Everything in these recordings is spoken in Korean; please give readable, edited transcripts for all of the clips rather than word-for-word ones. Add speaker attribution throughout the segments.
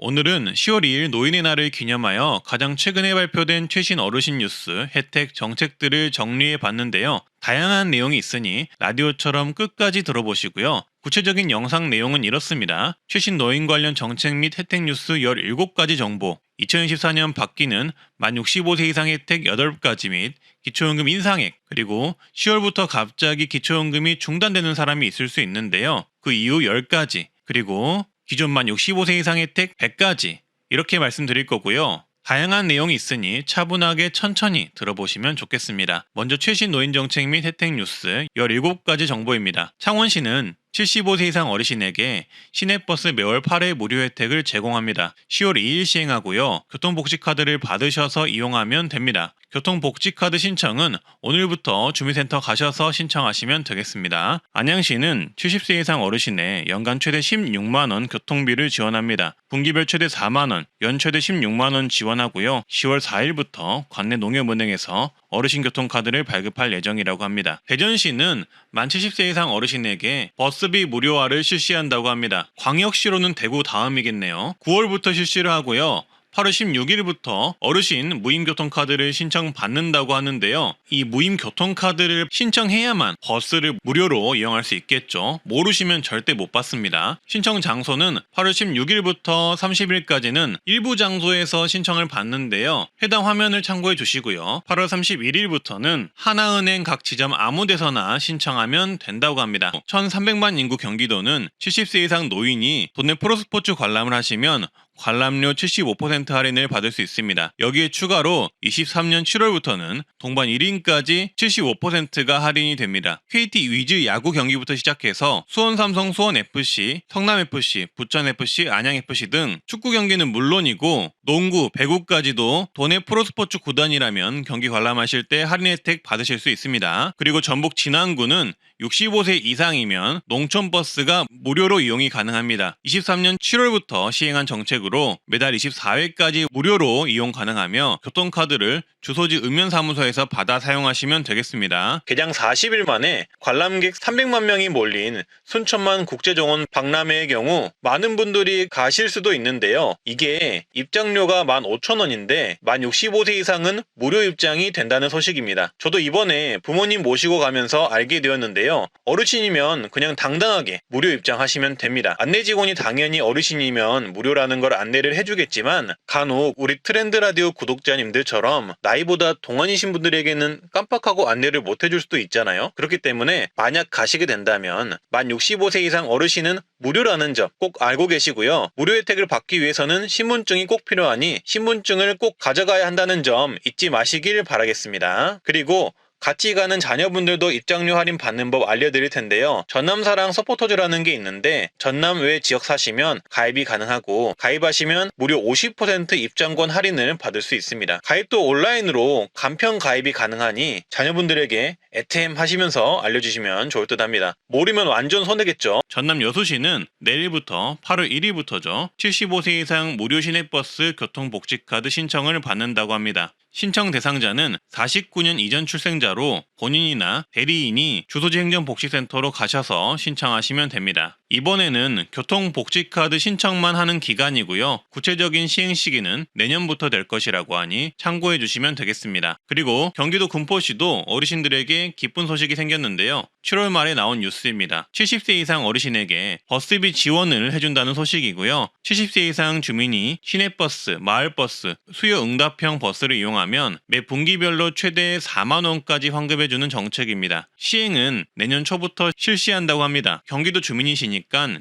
Speaker 1: 오늘은 10월 2일 노인의 날을 기념하여 가장 최근에 발표된 최신 어르신 뉴스, 혜택, 정책들을 정리해 봤는데요. 다양한 내용이 있으니 라디오처럼 끝까지 들어보시고요. 구체적인 영상 내용은 이렇습니다. 최신 노인 관련 정책 및 혜택 뉴스 17가지 정보, 2024년 바뀌는 만 65세 이상 혜택 8가지 및 기초연금 인상액, 그리고 10월부터 갑자기 기초연금이 중단되는 사람이 있을 수 있는데요. 그 이후 10가지, 그리고 기존 만 65세 이상 혜택 100가지 이렇게 말씀드릴 거고요. 다양한 내용이 있으니 차분하게 천천히 들어보시면 좋겠습니다. 먼저 최신 노인 정책 및 혜택 뉴스 17가지 정보입니다. 창원시는 75세 이상 어르신에게 시내버스 매월 8회 무료 혜택을 제공합니다. 10월 2일 시행하고요. 교통복지카드를 받으셔서 이용하면 됩니다. 교통복지카드 신청은 오늘부터 주민센터 가셔서 신청하시면 되겠습니다. 안양시는 70세 이상 어르신의 연간 최대 16만원 교통비를 지원합니다. 분기별 최대 4만원, 연 최대 16만원 지원하고요. 10월 4일부터 관내 농협은행에서 어르신 교통카드를 발급할 예정이라고 합니다. 대전시는 만 70세 이상 어르신에게 버스비 무료화를 실시한다고 합니다. 광역시로는 대구 다음이겠네요. 9월부터 실시를 하고요. 8월 16일부터 어르신 무임교통카드를 신청받는다고 하는데요. 이 무임교통카드를 신청해야만 버스를 무료로 이용할 수 있겠죠. 모르시면 절대 못 받습니다. 신청 장소는 8월 16일부터 30일까지는 일부 장소에서 신청을 받는데요. 해당 화면을 참고해 주시고요. 8월 31일부터는 하나은행 각 지점 아무 데서나 신청하면 된다고 합니다. 1300만 인구 경기도는 70세 이상 노인이 도내 프로스포츠 관람을 하시면 관람료 75% 할인을 받을 수 있습니다. 여기에 추가로 23년 7월부터는 동반 1인까지 75%가 할인이 됩니다. KT 위즈 야구 경기부터 시작해서 수원 삼성 수원FC, 성남FC, 부천FC, 안양FC 등 축구 경기는 물론이고 농구, 배구까지도 도내 프로스포츠 구단이라면 경기 관람하실 때 할인 혜택 받으실 수 있습니다. 그리고 전북 진안구는 65세 이상이면 농촌버스가 무료로 이용이 가능합니다. 23년 7월부터 시행한 정책으로 매달 24회까지 무료로 이용 가능하며 교통카드를 주소지 읍면사무소에서 받아 사용하시면 되겠습니다. 개장 40일 만에 관람객 300만 명이 몰린 순천만 국제정원 박람회의 경우 많은 분들이 가실 수도 있는데요. 이게 입장료가 15,000원인데 만 65세 이상은 무료 입장이 된다는 소식입니다. 저도 이번에 부모님 모시고 가면서 알게 되었는데요. 어르신이면 그냥 당당하게 무료 입장하시면 됩니다. 안내 직원이 당연히 어르신이면 무료라는 걸 안내를 해주겠지만 간혹 우리 트렌드 라디오 구독자님들처럼 나이보다 동안이신 분들에게는 깜빡하고 안내를 못 해줄 수도 있잖아요. 그렇기 때문에 만약 가시게 된다면 만 65세 이상 어르신은 무료라는 점 꼭 알고 계시고요. 무료 혜택을 받기 위해서는 신분증이 꼭 필요하니 신분증을 꼭 가져가야 한다는 점 잊지 마시길 바라겠습니다. 그리고 같이 가는 자녀분들도 입장료 할인 받는 법 알려드릴 텐데요. 전남사랑 서포터즈라는 게 있는데 전남 외 지역 사시면 가입이 가능하고 가입하시면 무료 50% 입장권 할인을 받을 수 있습니다. 가입도 온라인으로 간편 가입이 가능하니 자녀분들에게 애템 하시면서 알려주시면 좋을 듯 합니다. 모르면 완전 손해겠죠. 전남 여수시는 내일부터 8월 1일부터죠. 75세 이상 무료 시내버스 교통복지카드 신청을 받는다고 합니다. 신청 대상자는 49년 이전 출생자로 본인이나 대리인이 주소지 행정복지센터로 가셔서 신청하시면 됩니다. 이번에는 교통복지카드 신청만 하는 기간이고요. 구체적인 시행 시기는 내년부터 될 것이라고 하니 참고해 주시면 되겠습니다. 그리고 경기도 군포시도 어르신들에게 기쁜 소식이 생겼는데요. 7월 말에 나온 뉴스입니다. 70세 이상 어르신에게 버스비 지원을 해준다는 소식이고요. 70세 이상 주민이 시내버스, 마을버스, 수요응답형 버스를 이용하면 매 분기별로 최대 4만원까지 환급해주는 정책입니다. 시행은 내년 초부터 실시한다고 합니다. 경기도 주민이시니까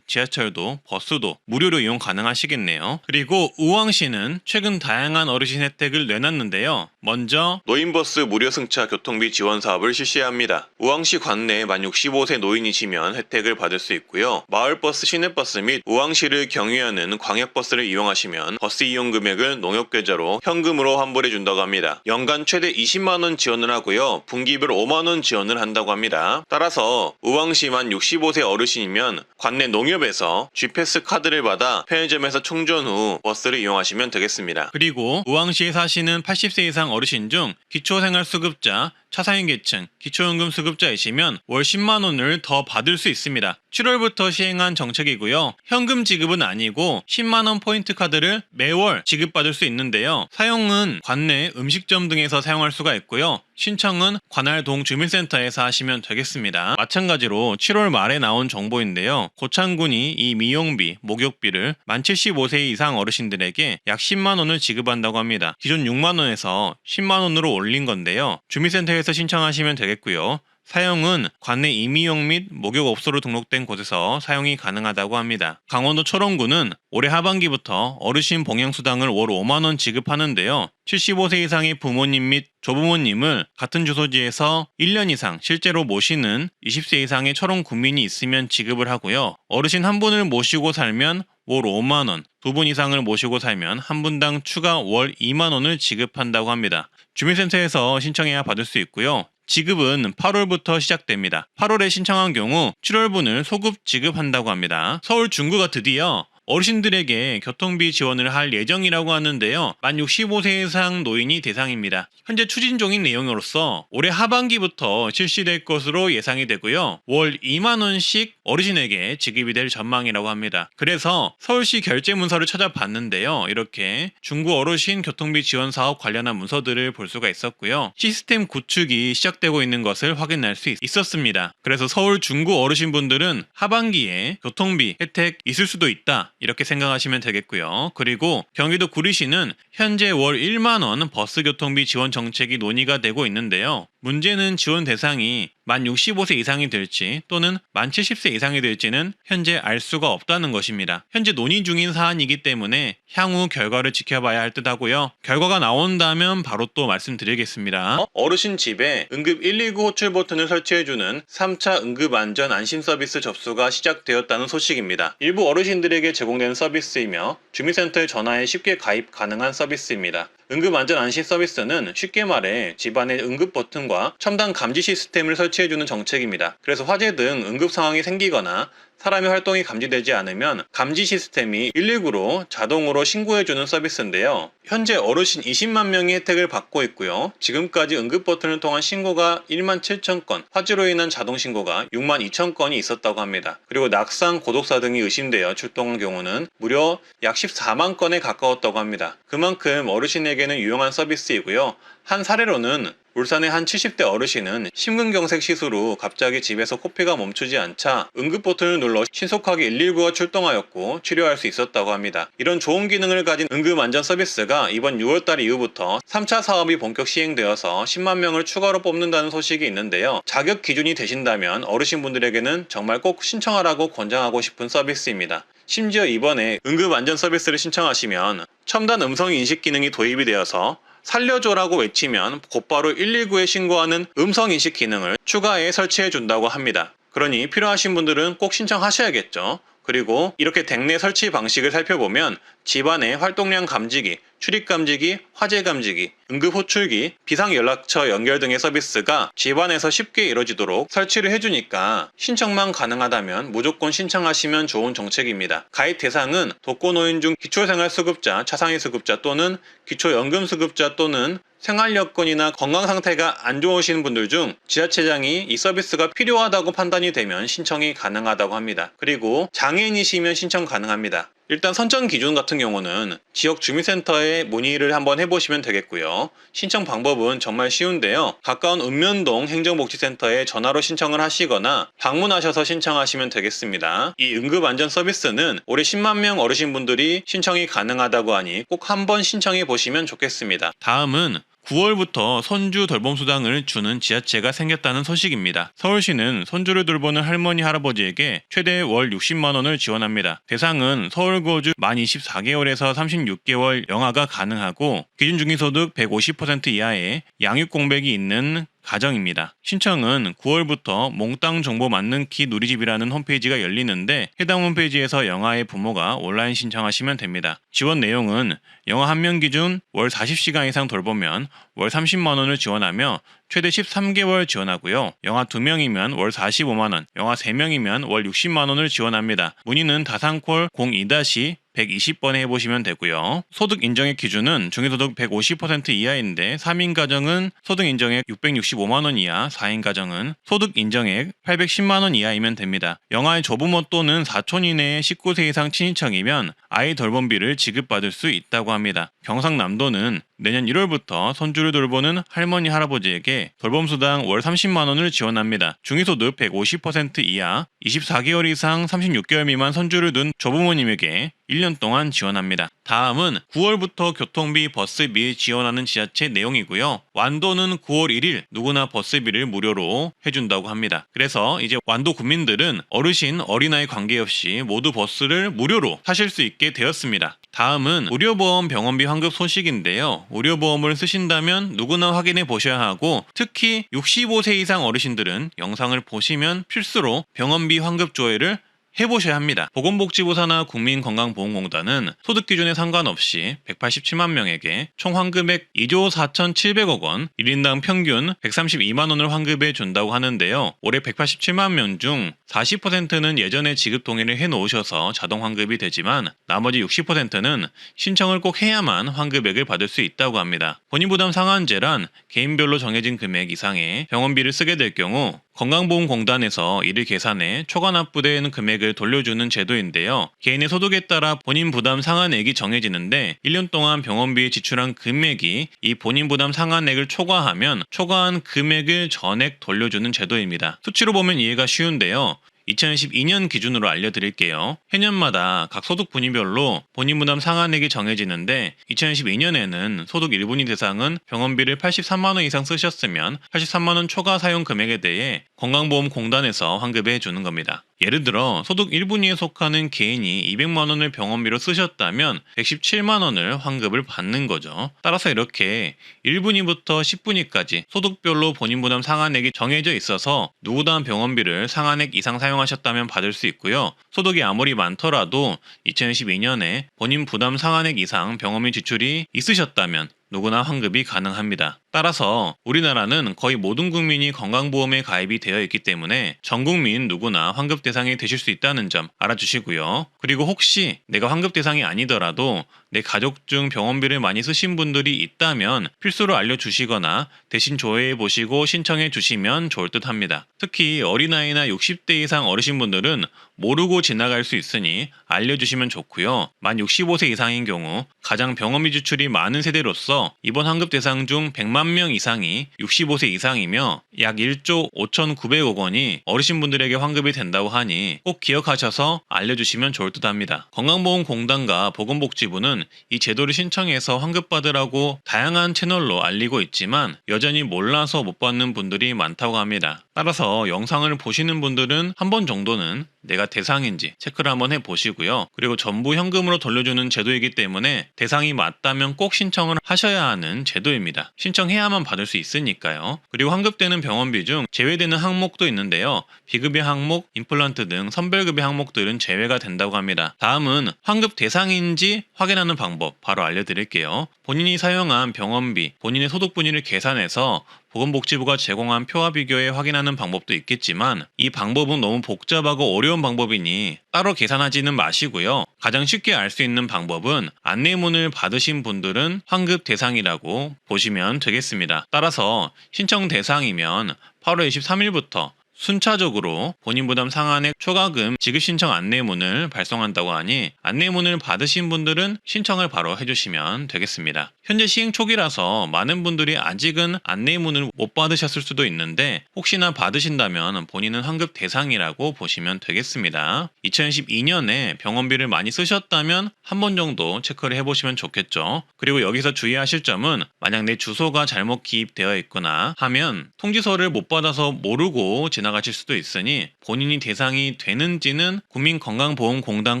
Speaker 1: 지하철도 버스도 무료로 이용 가능하시겠네요. 그리고 우왕시는 최근 다양한 어르신 혜택을 내놨는데요. 먼저 노인버스 무료 승차 교통비 지원 사업을 실시합니다. 우왕시 관내 만 65세 노인이시면 혜택을 받을 수 있고요. 마을버스, 시내버스 및 우왕시를 경유하는 광역버스를 이용하시면 버스 이용 금액을 농협계좌로 현금으로 환불해 준다고 합니다. 연간 최대 20만원 지원을 하고요. 분기별 5만원 지원을 한다고 합니다. 따라서 우왕시 만 65세 어르신이면 관내 농협에서 G패스 카드를 받아 편의점에서 충전 후 버스를 이용하시면 되겠습니다. 그리고 우왕시에 사시는 80세 이상 어르신 중 기초생활수급자 차상위 계층, 기초연금 수급자이시면 월 10만원을 더 받을 수 있습니다. 7월부터 시행한 정책이고요. 현금 지급은 아니고 10만원 포인트 카드를 매월 지급받을 수 있는데요. 사용은 관내 음식점 등에서 사용할 수가 있고요. 신청은 관할동 주민센터에서 하시면 되겠습니다. 마찬가지로 7월 말에 나온 정보인데요. 고창군이 이 미용비, 목욕비를 만 75세 이상 어르신들에게 약 10만원을 지급한다고 합니다. 기존 6만원에서 10만원으로 올린 건데요. 주민센터에서 신청하시면 되겠고요. 사용은 관내 임의용 및 목욕업소로 등록된 곳에서 사용이 가능하다고 합니다. 강원도 철원구는 올해 하반기부터 어르신 봉양수당을 월 5만원 지급하는데요. 75세 이상의 부모님 및 조부모님을 같은 주소지에서 1년 이상 실제로 모시는 20세 이상의 철원 구민이 있으면 지급을 하고요. 어르신 한 분을 모시고 살면 월 5만원, 두 분 이상을 모시고 살면 한 분당 추가 월 2만원을 지급한다고 합니다. 주민센터에서 신청해야 받을 수 있고요. 지급은 8월부터 시작됩니다. 8월에 신청한 경우 7월분을 소급 지급한다고 합니다. 서울 중구가 드디어 어르신들에게 교통비 지원을 할 예정이라고 하는데요. 만 65세 이상 노인이 대상입니다. 현재 추진 중인 내용으로서 올해 하반기부터 실시될 것으로 예상이 되고요. 월 2만원씩 어르신에게 지급이 될 전망이라고 합니다. 그래서 서울시 결제 문서를 찾아봤는데요. 이렇게 중구 어르신 교통비 지원 사업 관련한 문서들을 볼 수가 있었고요. 시스템 구축이 시작되고 있는 것을 확인할 수 있었습니다. 그래서 서울 중구 어르신분들은 하반기에 교통비 혜택 있을 수도 있다. 이렇게 생각하시면 되겠고요. 그리고 경기도 구리시는 현재 월 1만원 버스 교통비 지원 정책이 논의가 되고 있는데요. 문제는 지원 대상이 만 65세 이상이 될지 또는 만 70세 이상이 될지는 현재 알 수가 없다는 것입니다. 현재 논의 중인 사안이기 때문에 향후 결과를 지켜봐야 할 듯 하고요. 결과가 나온다면 바로 또 말씀드리겠습니다. 어르신 집에 응급 119 호출 버튼을 설치해주는 3차 응급안전 안심 서비스 접수가 시작되었다는 소식입니다. 일부 어르신들에게 제공되는 서비스이며 주민센터에 전화해 쉽게 가입 가능한 서비스입니다. 응급안전안심 서비스는 쉽게 말해 집안에 응급 버튼과 첨단 감지 시스템을 설치해주는 정책입니다. 그래서 화재 등 응급 상황이 생기거나 사람의 활동이 감지되지 않으면 감지 시스템이 119로 자동으로 신고해주는 서비스인데요. 현재 어르신 20만 명이 혜택을 받고 있고요. 지금까지 응급 버튼을 통한 신고가 1만 7천 건, 화재로 인한 자동 신고가 6만 2천 건이 있었다고 합니다. 그리고 낙상, 고독사 등이 의심되어 출동한 경우는 무려 약 14만 건에 가까웠다고 합니다. 그만큼 어르신에게는 유용한 서비스이고요. 한 사례로는 울산의 한 70대 어르신은 심근경색 시술 후 갑자기 집에서 코피가 멈추지 않자 응급 버튼을 눌러 신속하게 119가 출동하였고 치료할 수 있었다고 합니다. 이런 좋은 기능을 가진 응급안전 서비스가 이번 6월달 이후부터 3차 사업이 본격 시행되어서 10만 명을 추가로 뽑는다는 소식이 있는데요. 자격 기준이 되신다면 어르신분들에게는 정말 꼭 신청하라고 권장하고 싶은 서비스입니다. 심지어 이번에 응급안전 서비스를 신청하시면 첨단 음성인식 기능이 도입이 되어서 살려줘라고 외치면 곧바로 119에 신고하는 음성인식 기능을 추가해 설치해 준다고 합니다. 그러니 필요하신 분들은 꼭 신청하셔야겠죠. 그리고 이렇게 댁내 설치 방식을 살펴보면 집안의 활동량 감지기, 출입 감지기, 화재 감지기, 응급 호출기, 비상연락처 연결 등의 서비스가 집안에서 쉽게 이루어지도록 설치를 해주니까 신청만 가능하다면 무조건 신청하시면 좋은 정책입니다. 가입 대상은 독거노인 중 기초생활수급자, 차상위 수급자 또는 기초연금수급자 또는 생활여건이나 건강상태가 안 좋으신 분들 중 지자체장이 이 서비스가 필요하다고 판단이 되면 신청이 가능하다고 합니다. 그리고 장애인이시면 신청 가능합니다. 일단 선정 기준 같은 경우는 지역 주민센터에 문의를 한번 해보시면 되겠고요. 신청 방법은 정말 쉬운데요. 가까운 읍면동 행정복지센터에 전화로 신청을 하시거나 방문하셔서 신청하시면 되겠습니다. 이 응급안전 서비스는 올해 10만 명 어르신분들이 신청이 가능하다고 하니 꼭 한번 신청해 보시면 좋겠습니다. 다음은 9월부터 손주 돌봄수당을 주는 지자체가 생겼다는 소식입니다. 서울시는 손주를 돌보는 할머니 할아버지에게 최대 월 60만 원을 지원합니다. 대상은 서울 거주 만 24개월에서 36개월 영아가 가능하고 기준 중위소득 150% 이하의 양육 공백이 있는 가정입니다. 신청은 9월부터 몽땅 정보 맞는 키 누리집이라는 홈페이지가 열리는데 해당 홈페이지에서 영아의 부모가 온라인 신청하시면 됩니다. 지원 내용은 영아 1명 기준 월 40시간 이상 돌보면 월 30만 원을 지원하며 최대 13개월 지원하고요. 영아 2명이면 월 45만 원, 영아 3명이면 월 60만 원을 지원합니다. 문의는 다산콜 02- 120번에 해보시면 되고요. 소득 인정액 기준은 중위소득 150% 이하인데 3인 가정은 소득 인정액 665만원 이하, 4인 가정은 소득 인정액 810만원 이하이면 됩니다. 영아의 조부모 또는 사촌 이내의 19세 이상 친인척이면 아이 돌봄비를 지급받을 수 있다고 합니다. 경상남도는 내년 1월부터 손주를 돌보는 할머니 할아버지에게 돌봄수당 월 30만원을 지원합니다. 중위소득 150% 이하 24개월 이상 36개월 미만 손주를 둔 조부모님에게 1년 동안 지원합니다. 다음은 9월부터 교통비 버스비 지원하는 지자체 내용이고요. 완도는 9월 1일 누구나 버스비를 무료로 해준다고 합니다. 그래서 이제 완도 국민들은 어르신, 어린아이 관계없이 모두 버스를 무료로 타실 수 있게 되었습니다. 다음은 의료보험 병원비 환급 소식인데요. 의료보험을 쓰신다면 누구나 확인해 보셔야 하고 특히 65세 이상 어르신들은 영상을 보시면 필수로 병원비 환급 조회를 해보셔야 합니다. 보건복지부사나 국민건강보험공단은 소득기준에 상관없이 187만 명에게 총 환급액 2조 4,700억 원, 1인당 평균 132만원을 환급해 준다고 하는데요. 올해 187만 명 중 40%는 예전에 지급 동의를 해놓으셔서 자동 환급이 되지만 나머지 60%는 신청을 꼭 해야만 환급액을 받을 수 있다고 합니다. 본인부담 상한제란 개인별로 정해진 금액 이상의 병원비를 쓰게 될 경우 건강보험공단에서 이를 계산해 초과 납부된 금액을 돌려주는 제도인데요. 개인의 소득에 따라 본인 부담 상한액이 정해지는데 1년 동안 병원비에 지출한 금액이 이 본인 부담 상한액을 초과하면 초과한 금액을 전액 돌려주는 제도입니다. 수치로 보면 이해가 쉬운데요. 2012년 기준으로 알려드릴게요. 해년마다 각 소득 분위별로 본인 부담 상한액이 정해지는데 2012년에는 소득 1분위 대상은 병원비를 83만원 이상 쓰셨으면 83만원 초과 사용 금액에 대해 건강보험공단에서 환급해 주는 겁니다. 예를 들어 소득 1분위에 속하는 개인이 200만원을 병원비로 쓰셨다면 117만원을 환급을 받는 거죠. 따라서 이렇게 1분위부터 10분위까지 소득별로 본인 부담 상한액이 정해져 있어서 누구나 병원비를 상한액 이상 사용하셨다면 받을 수 있고요. 소득이 아무리 많더라도 2012년에 본인 부담 상한액 이상 병원비 지출이 있으셨다면 누구나 환급이 가능합니다. 따라서 우리나라는 거의 모든 국민이 건강보험에 가입이 되어 있기 때문에 전 국민 누구나 환급 대상이 되실 수 있다는 점 알아주시고요. 그리고 혹시 내가 환급 대상이 아니더라도 내 가족 중 병원비를 많이 쓰신 분들이 있다면 필수로 알려주시거나 대신 조회해 보시고 신청해 주시면 좋을 듯 합니다. 특히 어린아이나 60대 이상 어르신분들은 모르고 지나갈 수 있으니 알려주시면 좋고요. 만 65세 이상인 경우 가장 병원비 지출이 많은 세대로서 이번 환급 대상 중 100만 명 이상이 65세 이상이며 약 1조 5,900억 원이 어르신분들에게 환급이 된다고 하니 꼭 기억하셔서 알려주시면 좋을 듯 합니다. 건강보험공단과 보건복지부는 이 제도를 신청해서 환급받으라고 다양한 채널로 알리고 있지만 여전히 몰라서 못 받는 분들이 많다고 합니다. 따라서 영상을 보시는 분들은 한 번 정도는 내가 대상인지 체크를 한번 해보시고요. 그리고 전부 현금으로 돌려주는 제도이기 때문에 대상이 맞다면 꼭 신청을 하셔야 하는 제도입니다. 신청해야만 받을 수 있으니까요. 그리고 환급되는 병원비 중 제외되는 항목도 있는데요. 비급여 항목, 임플란트 등 선별급여 항목들은 제외가 된다고 합니다. 다음은 환급 대상인지 확인하는 방법 바로 알려드릴게요. 본인이 사용한 병원비, 본인의 소득 분위를 계산해서 보건복지부가 제공한 표와 비교해 확인하는 방법도 있겠지만 이 방법은 너무 복잡하고 어려운 방법이니 따로 계산하지는 마시고요. 가장 쉽게 알 수 있는 방법은 안내문을 받으신 분들은 환급 대상이라고 보시면 되겠습니다. 따라서 신청 대상이면 8월 23일부터 순차적으로 본인 부담 상한액 초과금 지급 신청 안내문을 발송한다고 하니 안내문을 받으신 분들은 신청을 바로 해주시면 되겠습니다. 현재 시행 초기라서 많은 분들이 아직은 안내문을 못 받으셨을 수도 있는데 혹시나 받으신다면 본인은 환급 대상이라고 보시면 되겠습니다. 2012년에 병원비를 많이 쓰셨다면 한 번 정도 체크를 해보시면 좋겠죠. 그리고 여기서 주의하실 점은 만약 내 주소가 잘못 기입되어 있거나 하면 통지서를 못 받아서 모르고 지나가실 수도 있으니 본인이 대상이 되는지는 국민건강보험공단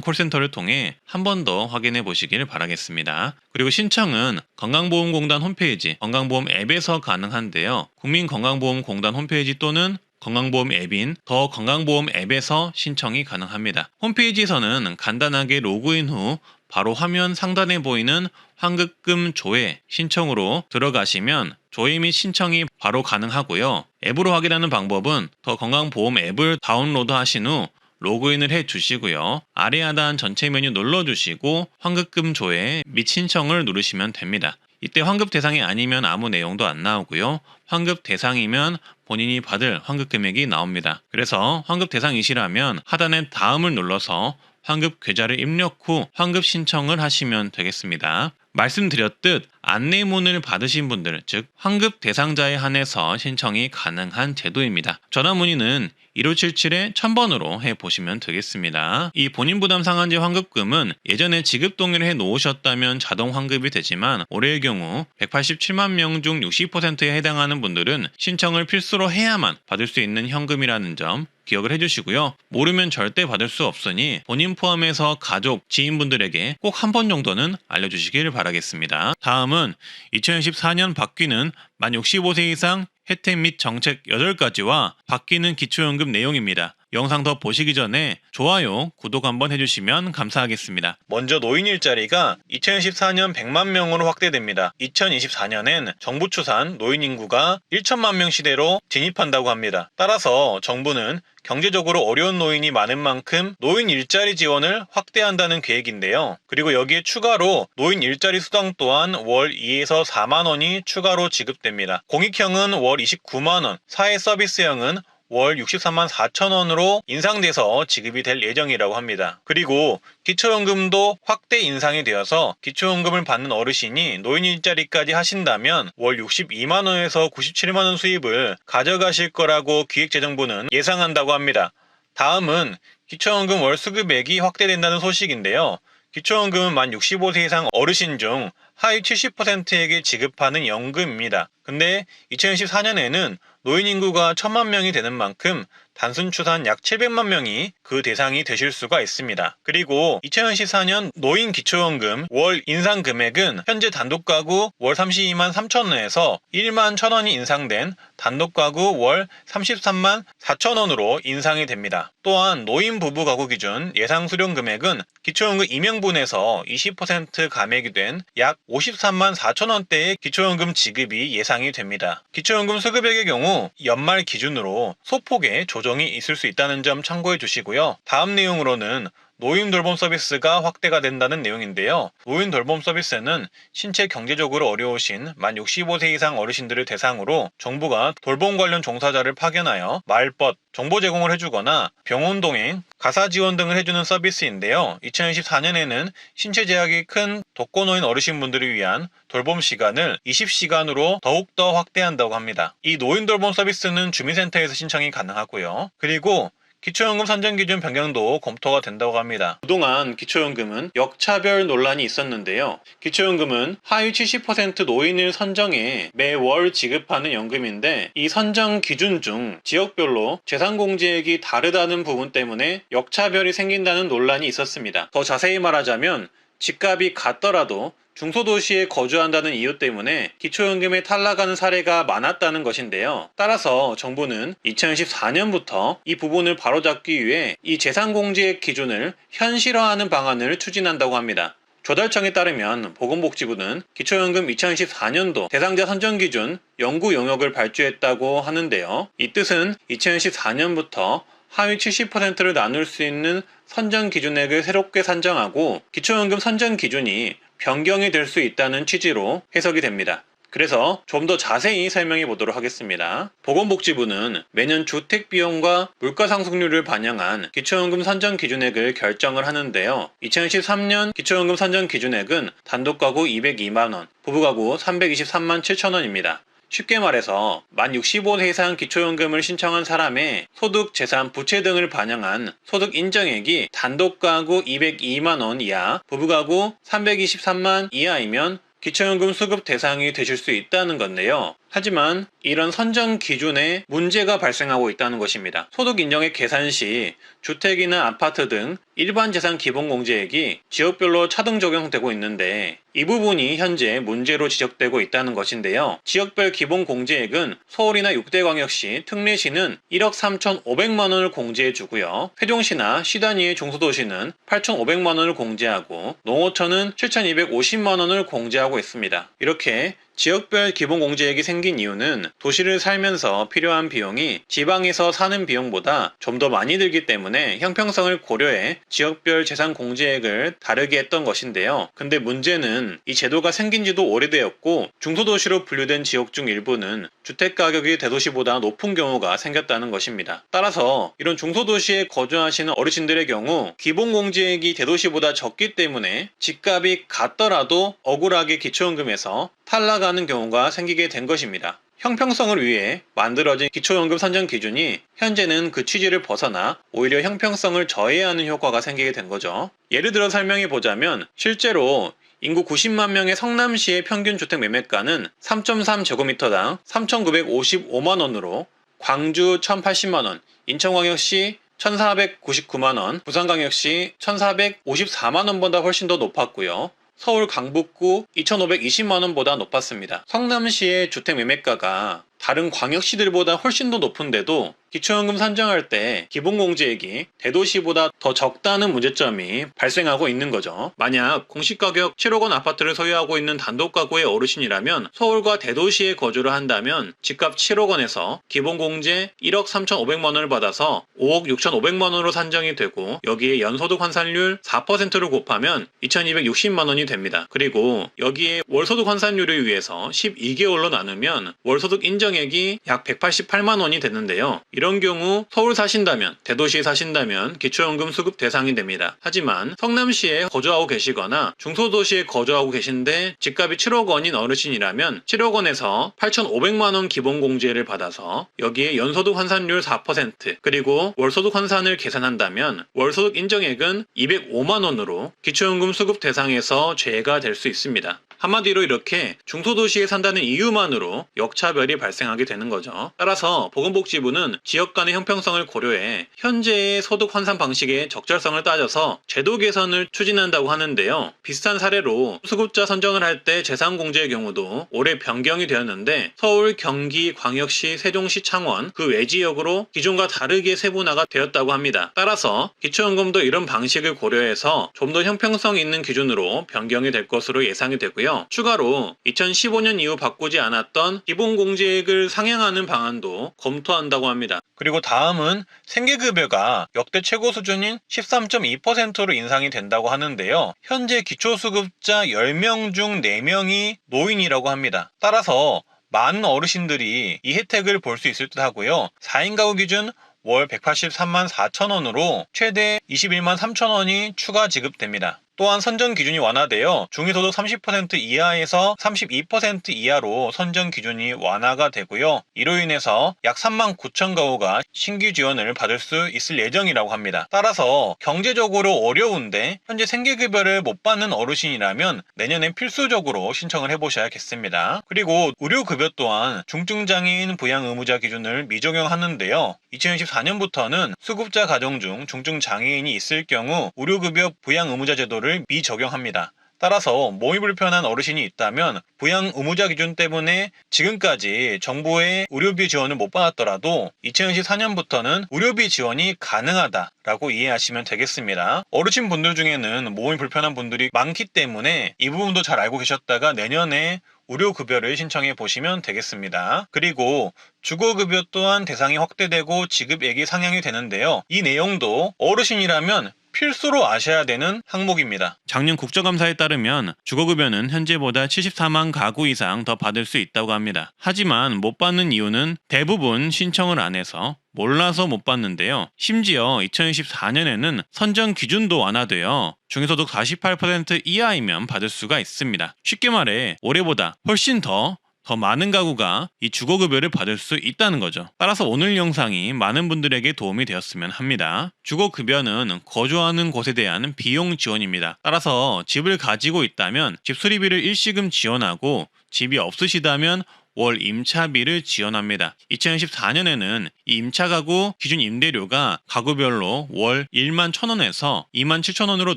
Speaker 1: 콜센터를 통해 한 번 더 확인해 보시길 바라겠습니다. 그리고 신청은 건강보험공단 홈페이지 건강보험 앱에서 가능한데요. 국민건강보험공단 홈페이지 또는 건강보험 앱인 더 건강보험 앱에서 신청이 가능합니다. 홈페이지에서는 간단하게 로그인 후 바로 화면 상단에 보이는 환급금 조회 신청으로 들어가시면 조회 및 신청이 바로 가능하고요. 앱으로 확인하는 방법은 더 건강보험 앱을 다운로드 하신 후 로그인을 해 주시고요. 아래 하단 전체 메뉴 눌러주시고 환급금 조회 및 신청을 누르시면 됩니다. 이때 환급 대상이 아니면 아무 내용도 안 나오고요. 환급 대상이면 본인이 받을 환급 금액이 나옵니다. 그래서 환급 대상이시라면 하단의 다음을 눌러서 환급 계좌를 입력 후 환급 신청을 하시면 되겠습니다. 말씀드렸듯 안내문을 받으신 분들, 즉 환급 대상자에 한해서 신청이 가능한 제도입니다. 전화 문의는 1577-1000번으로 해보시면 되겠습니다. 이 본인 부담 상한제 환급금은 예전에 지급 동의를 해 놓으셨다면 자동 환급이 되지만 올해의 경우 187만 명 중 60%에 해당하는 분들은 신청을 필수로 해야만 받을 수 있는 현금이라는 점 기억을 해주시고요. 모르면 절대 받을 수 없으니 본인 포함해서 가족, 지인분들에게 꼭 한 번 정도는 알려주시길 바라겠습니다. 다음은 2014년 바뀌는 만 65세 이상 혜택 및 정책 8가지와 바뀌는 기초연금 내용입니다. 영상 더 보시기 전에 좋아요, 구독 한번 해주시면 감사하겠습니다. 먼저 노인 일자리가 2014년 100만 명으로 확대됩니다. 2024년엔 정부 추산 노인 인구가 1천만 명 시대로 진입한다고 합니다. 따라서 정부는 경제적으로 어려운 노인이 많은 만큼 노인 일자리 지원을 확대한다는 계획인데요. 그리고 여기에 추가로 노인 일자리 수당 또한 월 2에서 4만 원이 추가로 지급됩니다. 공익형은 월 29만 원, 사회 서비스형은 월 63만 4천 원으로 인상돼서 지급이 될 예정이라고 합니다. 그리고 기초연금도 확대 인상이 되어서 기초연금을 받는 어르신이 노인 일자리까지 하신다면 월 62만 원에서 97만 원 수입을 가져가실 거라고 기획재정부는 예상한다고 합니다. 다음은 기초연금 월 수급액이 확대된다는 소식인데요. 기초연금은 만 65세 이상 어르신 중 하위 70%에게 지급하는 연금입니다. 근데 2014년에는 노인 인구가 1000만 명이 되는 만큼 단순 추산 약 700만 명이 그 대상이 되실 수가 있습니다. 그리고 2014년 노인 기초연금 월 인상 금액은 현재 단독가구 월 32만 3천 원에서 1만 1천 원이 인상된 단독가구 월 33만 4천 원으로 인상이 됩니다. 또한 노인 부부 가구 기준 예상 수령 금액은 기초연금 임명분에서 20% 감액이 된 약 53만 4천 원대의 기초연금 지급이 예상이 됩니다. 기초연금 수급액의 경우 연말 기준으로 소폭의 조정이 있을 수 있다는 점 참고해 주시고요. 다음 내용으로는 노인 돌봄 서비스가 확대가 된다는 내용인데요. 노인 돌봄 서비스는 신체 경제적으로 어려우신 만 65세 이상 어르신들을 대상으로 정부가 돌봄 관련 종사자를 파견하여 말벗, 정보 제공을 해주거나 병원 동행, 가사 지원 등을 해주는 서비스인데요. 2024년에는 신체 제약이 큰 독거노인 어르신분들을 위한 돌봄 시간을 20시간으로 더욱더 확대한다고 합니다. 이 노인 돌봄 서비스는 주민센터에서 신청이 가능하고요. 그리고 기초연금 산정 기준 변경도 검토가 된다고 합니다. 그동안 기초연금은 역차별 논란이 있었는데요. 기초연금은 하위 70% 노인을 선정해 매월 지급하는 연금인데 이 선정 기준 중 지역별로 재산공제액이 다르다는 부분 때문에 역차별이 생긴다는 논란이 있었습니다. 더 자세히 말하자면 집값이 같더라도 중소도시에 거주한다는 이유 때문에 기초연금에 탈락하는 사례가 많았다는 것인데요. 따라서 정부는 2014년부터 이 부분을 바로잡기 위해 이 재산공제액 기준을 현실화하는 방안을 추진한다고 합니다. 조달청에 따르면 보건복지부는 기초연금 2014년도 대상자 선정 기준 연구 용역을 발주했다고 하는데요. 이 뜻은 2014년부터 하위 70%를 나눌 수 있는 선정 기준액을 새롭게 산정하고 기초연금 선정 기준이 변경이 될 수 있다는 취지로 해석이 됩니다. 그래서 좀 더 자세히 설명해 보도록 하겠습니다. 보건복지부는 매년 주택비용과 물가상승률을 반영한 기초연금 선정 기준액을 결정을 하는데요. 2013년 기초연금 선정 기준액은 단독가구 202만원, 부부가구 323만 7천원입니다. 쉽게 말해서 만 65세 이상 기초연금을 신청한 사람의 소득, 재산, 부채 등을 반영한 소득 인정액이 단독가구 202만원 이하, 부부가구 323만 이하이면 기초연금 수급 대상이 되실 수 있다는 건데요. 하지만 이런 선정 기준에 문제가 발생하고 있다는 것입니다. 소득 인정액 계산 시 주택이나 아파트 등 일반 재산 기본공제액이 지역별로 차등 적용되고 있는데 이 부분이 현재 문제로 지적되고 있다는 것인데요. 지역별 기본공제액은 서울이나 6대 광역시, 특례시는 1억 3,500만 원을 공제해 주고요. 세종시나 시 단위의 중소도시는 8,500만 원을 공제하고 농어촌은 7,250만 원을 공제하고 있습니다. 이렇게 지역별 기본공제액이 생긴 이유는 도시를 살면서 필요한 비용이 지방에서 사는 비용보다 좀 더 많이 들기 때문에 형평성을 고려해 지역별 재산공제액을 다르게 했던 것인데요. 근데 문제는 이 제도가 생긴 지도 오래되었고 중소도시로 분류된 지역 중 일부는 주택가격이 대도시보다 높은 경우가 생겼다는 것입니다. 따라서 이런 중소도시에 거주하시는 어르신들의 경우 기본공제액이 대도시보다 적기 때문에 집값이 같더라도 억울하게 기초연금에서 탈락하는 경우가 생기게 된 것입니다. 형평성을 위해 만들어진 기초연금 선정 기준이 현재는 그 취지를 벗어나 오히려 형평성을 저해하는 효과가 생기게 된 거죠. 예를 들어 설명해 보자면 실제로 인구 90만 명의 성남시의 평균 주택 매매가는 3.3제곱미터당 3,955만 원으로 광주 1,080만 원, 인천광역시 1,499만 원, 부산광역시 1,454만 원보다 훨씬 더 높았고요. 서울 강북구 2,520만 원보다 높았습니다. 성남시의 주택 매매가가 다른 광역시들보다 훨씬 더 높은데도 기초연금 산정할 때 기본공제액이 대도시보다 더 적다는 문제점이 발생하고 있는 거죠. 만약 공시가격 7억 원 아파트를 소유하고 있는 단독가구의 어르신이라면 서울과 대도시에 거주를 한다면 집값 7억 원에서 기본공제 1억 3,500만 원을 받아서 5억 6,500만 원으로 산정이 되고 여기에 연소득 환산율 4%를 곱하면 2,260만 원이 됩니다. 그리고 여기에 월소득 환산율을 위해서 12개월로 나누면 월소득 인정액이 약 188만 원이 됐는데요. 이런 경우 서울 사신다면, 대도시에 사신다면 기초연금 수급 대상이 됩니다. 하지만 성남시에 거주하고 계시거나 중소도시에 거주하고 계신데 집값이 7억 원인 어르신이라면 7억 원에서 8,500만 원 기본공제를 받아서 여기에 연소득 환산율 4% 그리고 월소득 환산을 계산한다면 월소득 인정액은 205만 원으로 기초연금 수급 대상에서 제외가 될 수 있습니다. 한마디로 이렇게 중소도시에 산다는 이유만으로 역차별이 발생하게 되는 거죠. 따라서 보건복지부는 지역 간의 형평성을 고려해 현재의 소득 환산 방식의 적절성을 따져서 제도 개선을 추진한다고 하는데요. 비슷한 사례로 수급자 선정을 할 때 재산공제의 경우도 올해 변경이 되었는데 서울, 경기, 광역시, 세종시, 창원 그 외 지역으로 기존과 다르게 세분화가 되었다고 합니다. 따라서 기초연금도 이런 방식을 고려해서 좀 더 형평성 있는 기준으로 변경이 될 것으로 예상이 되고요. 추가로 2015년 이후 바꾸지 않았던 기본공제액을 상향하는 방안도 검토한다고 합니다. 그리고 다음은 생계급여가 역대 최고 수준인 13.2%로 인상이 된다고 하는데요. 현재 기초수급자 10명 중 4명이 노인이라고 합니다. 따라서 많은 어르신들이 이 혜택을 볼 수 있을 듯 하고요. 4인 가구 기준 월 183만 4천 원으로 최대 21만 3천 원이 추가 지급됩니다. 또한 선정 기준이 완화되어 중위소득 30% 이하에서 32% 이하로 선정 기준이 완화가 되고요. 이로 인해서 약 3만 9천 가구가 신규 지원을 받을 수 있을 예정이라고 합니다. 따라서 경제적으로 어려운데 현재 생계급여를 못 받는 어르신이라면 내년엔 필수적으로 신청을 해보셔야겠습니다. 그리고 의료급여 또한 중증장애인 부양 의무자 기준을 미적용하는데요. 2024년부터는 수급자 가정 중 중증장애인이 있을 경우 의료급여 부양 의무자 제도를 미적용합니다. 따라서 몸이 불편한 어르신이 있다면 부양 의무자 기준 때문에 지금까지 정부의 의료비 지원을 못 받았더라도 2024년부터는 의료비 지원이 가능하다라고 이해하시면 되겠습니다. 어르신 분들 중에는 몸이 불편한 분들이 많기 때문에 이 부분도 잘 알고 계셨다가 내년에 의료급여를 신청해 보시면 되겠습니다. 그리고 주거급여 또한 대상이 확대되고 지급액이 상향이 되는데요. 이 내용도 어르신이라면 필수로 아셔야 되는 항목입니다. 작년 국정감사에 따르면 주거급여는 현재보다 74만 가구 이상 더 받을 수 있다고 합니다. 하지만 못 받는 이유는 대부분 신청을 안 해서 몰라서 못 받는데요. 심지어 2024년에는 선정 기준도 완화되어 중위소득 48% 이하이면 받을 수가 있습니다. 쉽게 말해 올해보다 훨씬 더 많은 가구가 이 주거급여를 받을 수 있다는 거죠. 따라서 오늘 영상이 많은 분들에게 도움이 되었으면 합니다. 주거급여는 거주하는 곳에 대한 비용 지원입니다. 따라서 집을 가지고 있다면 집 수리비를 일시금 지원하고 집이 없으시다면 월 임차비를 지원합니다. 2014년에는 이 임차가구 기준 임대료가 가구별로 월 1만 1,000원에서 2만 7,000원으로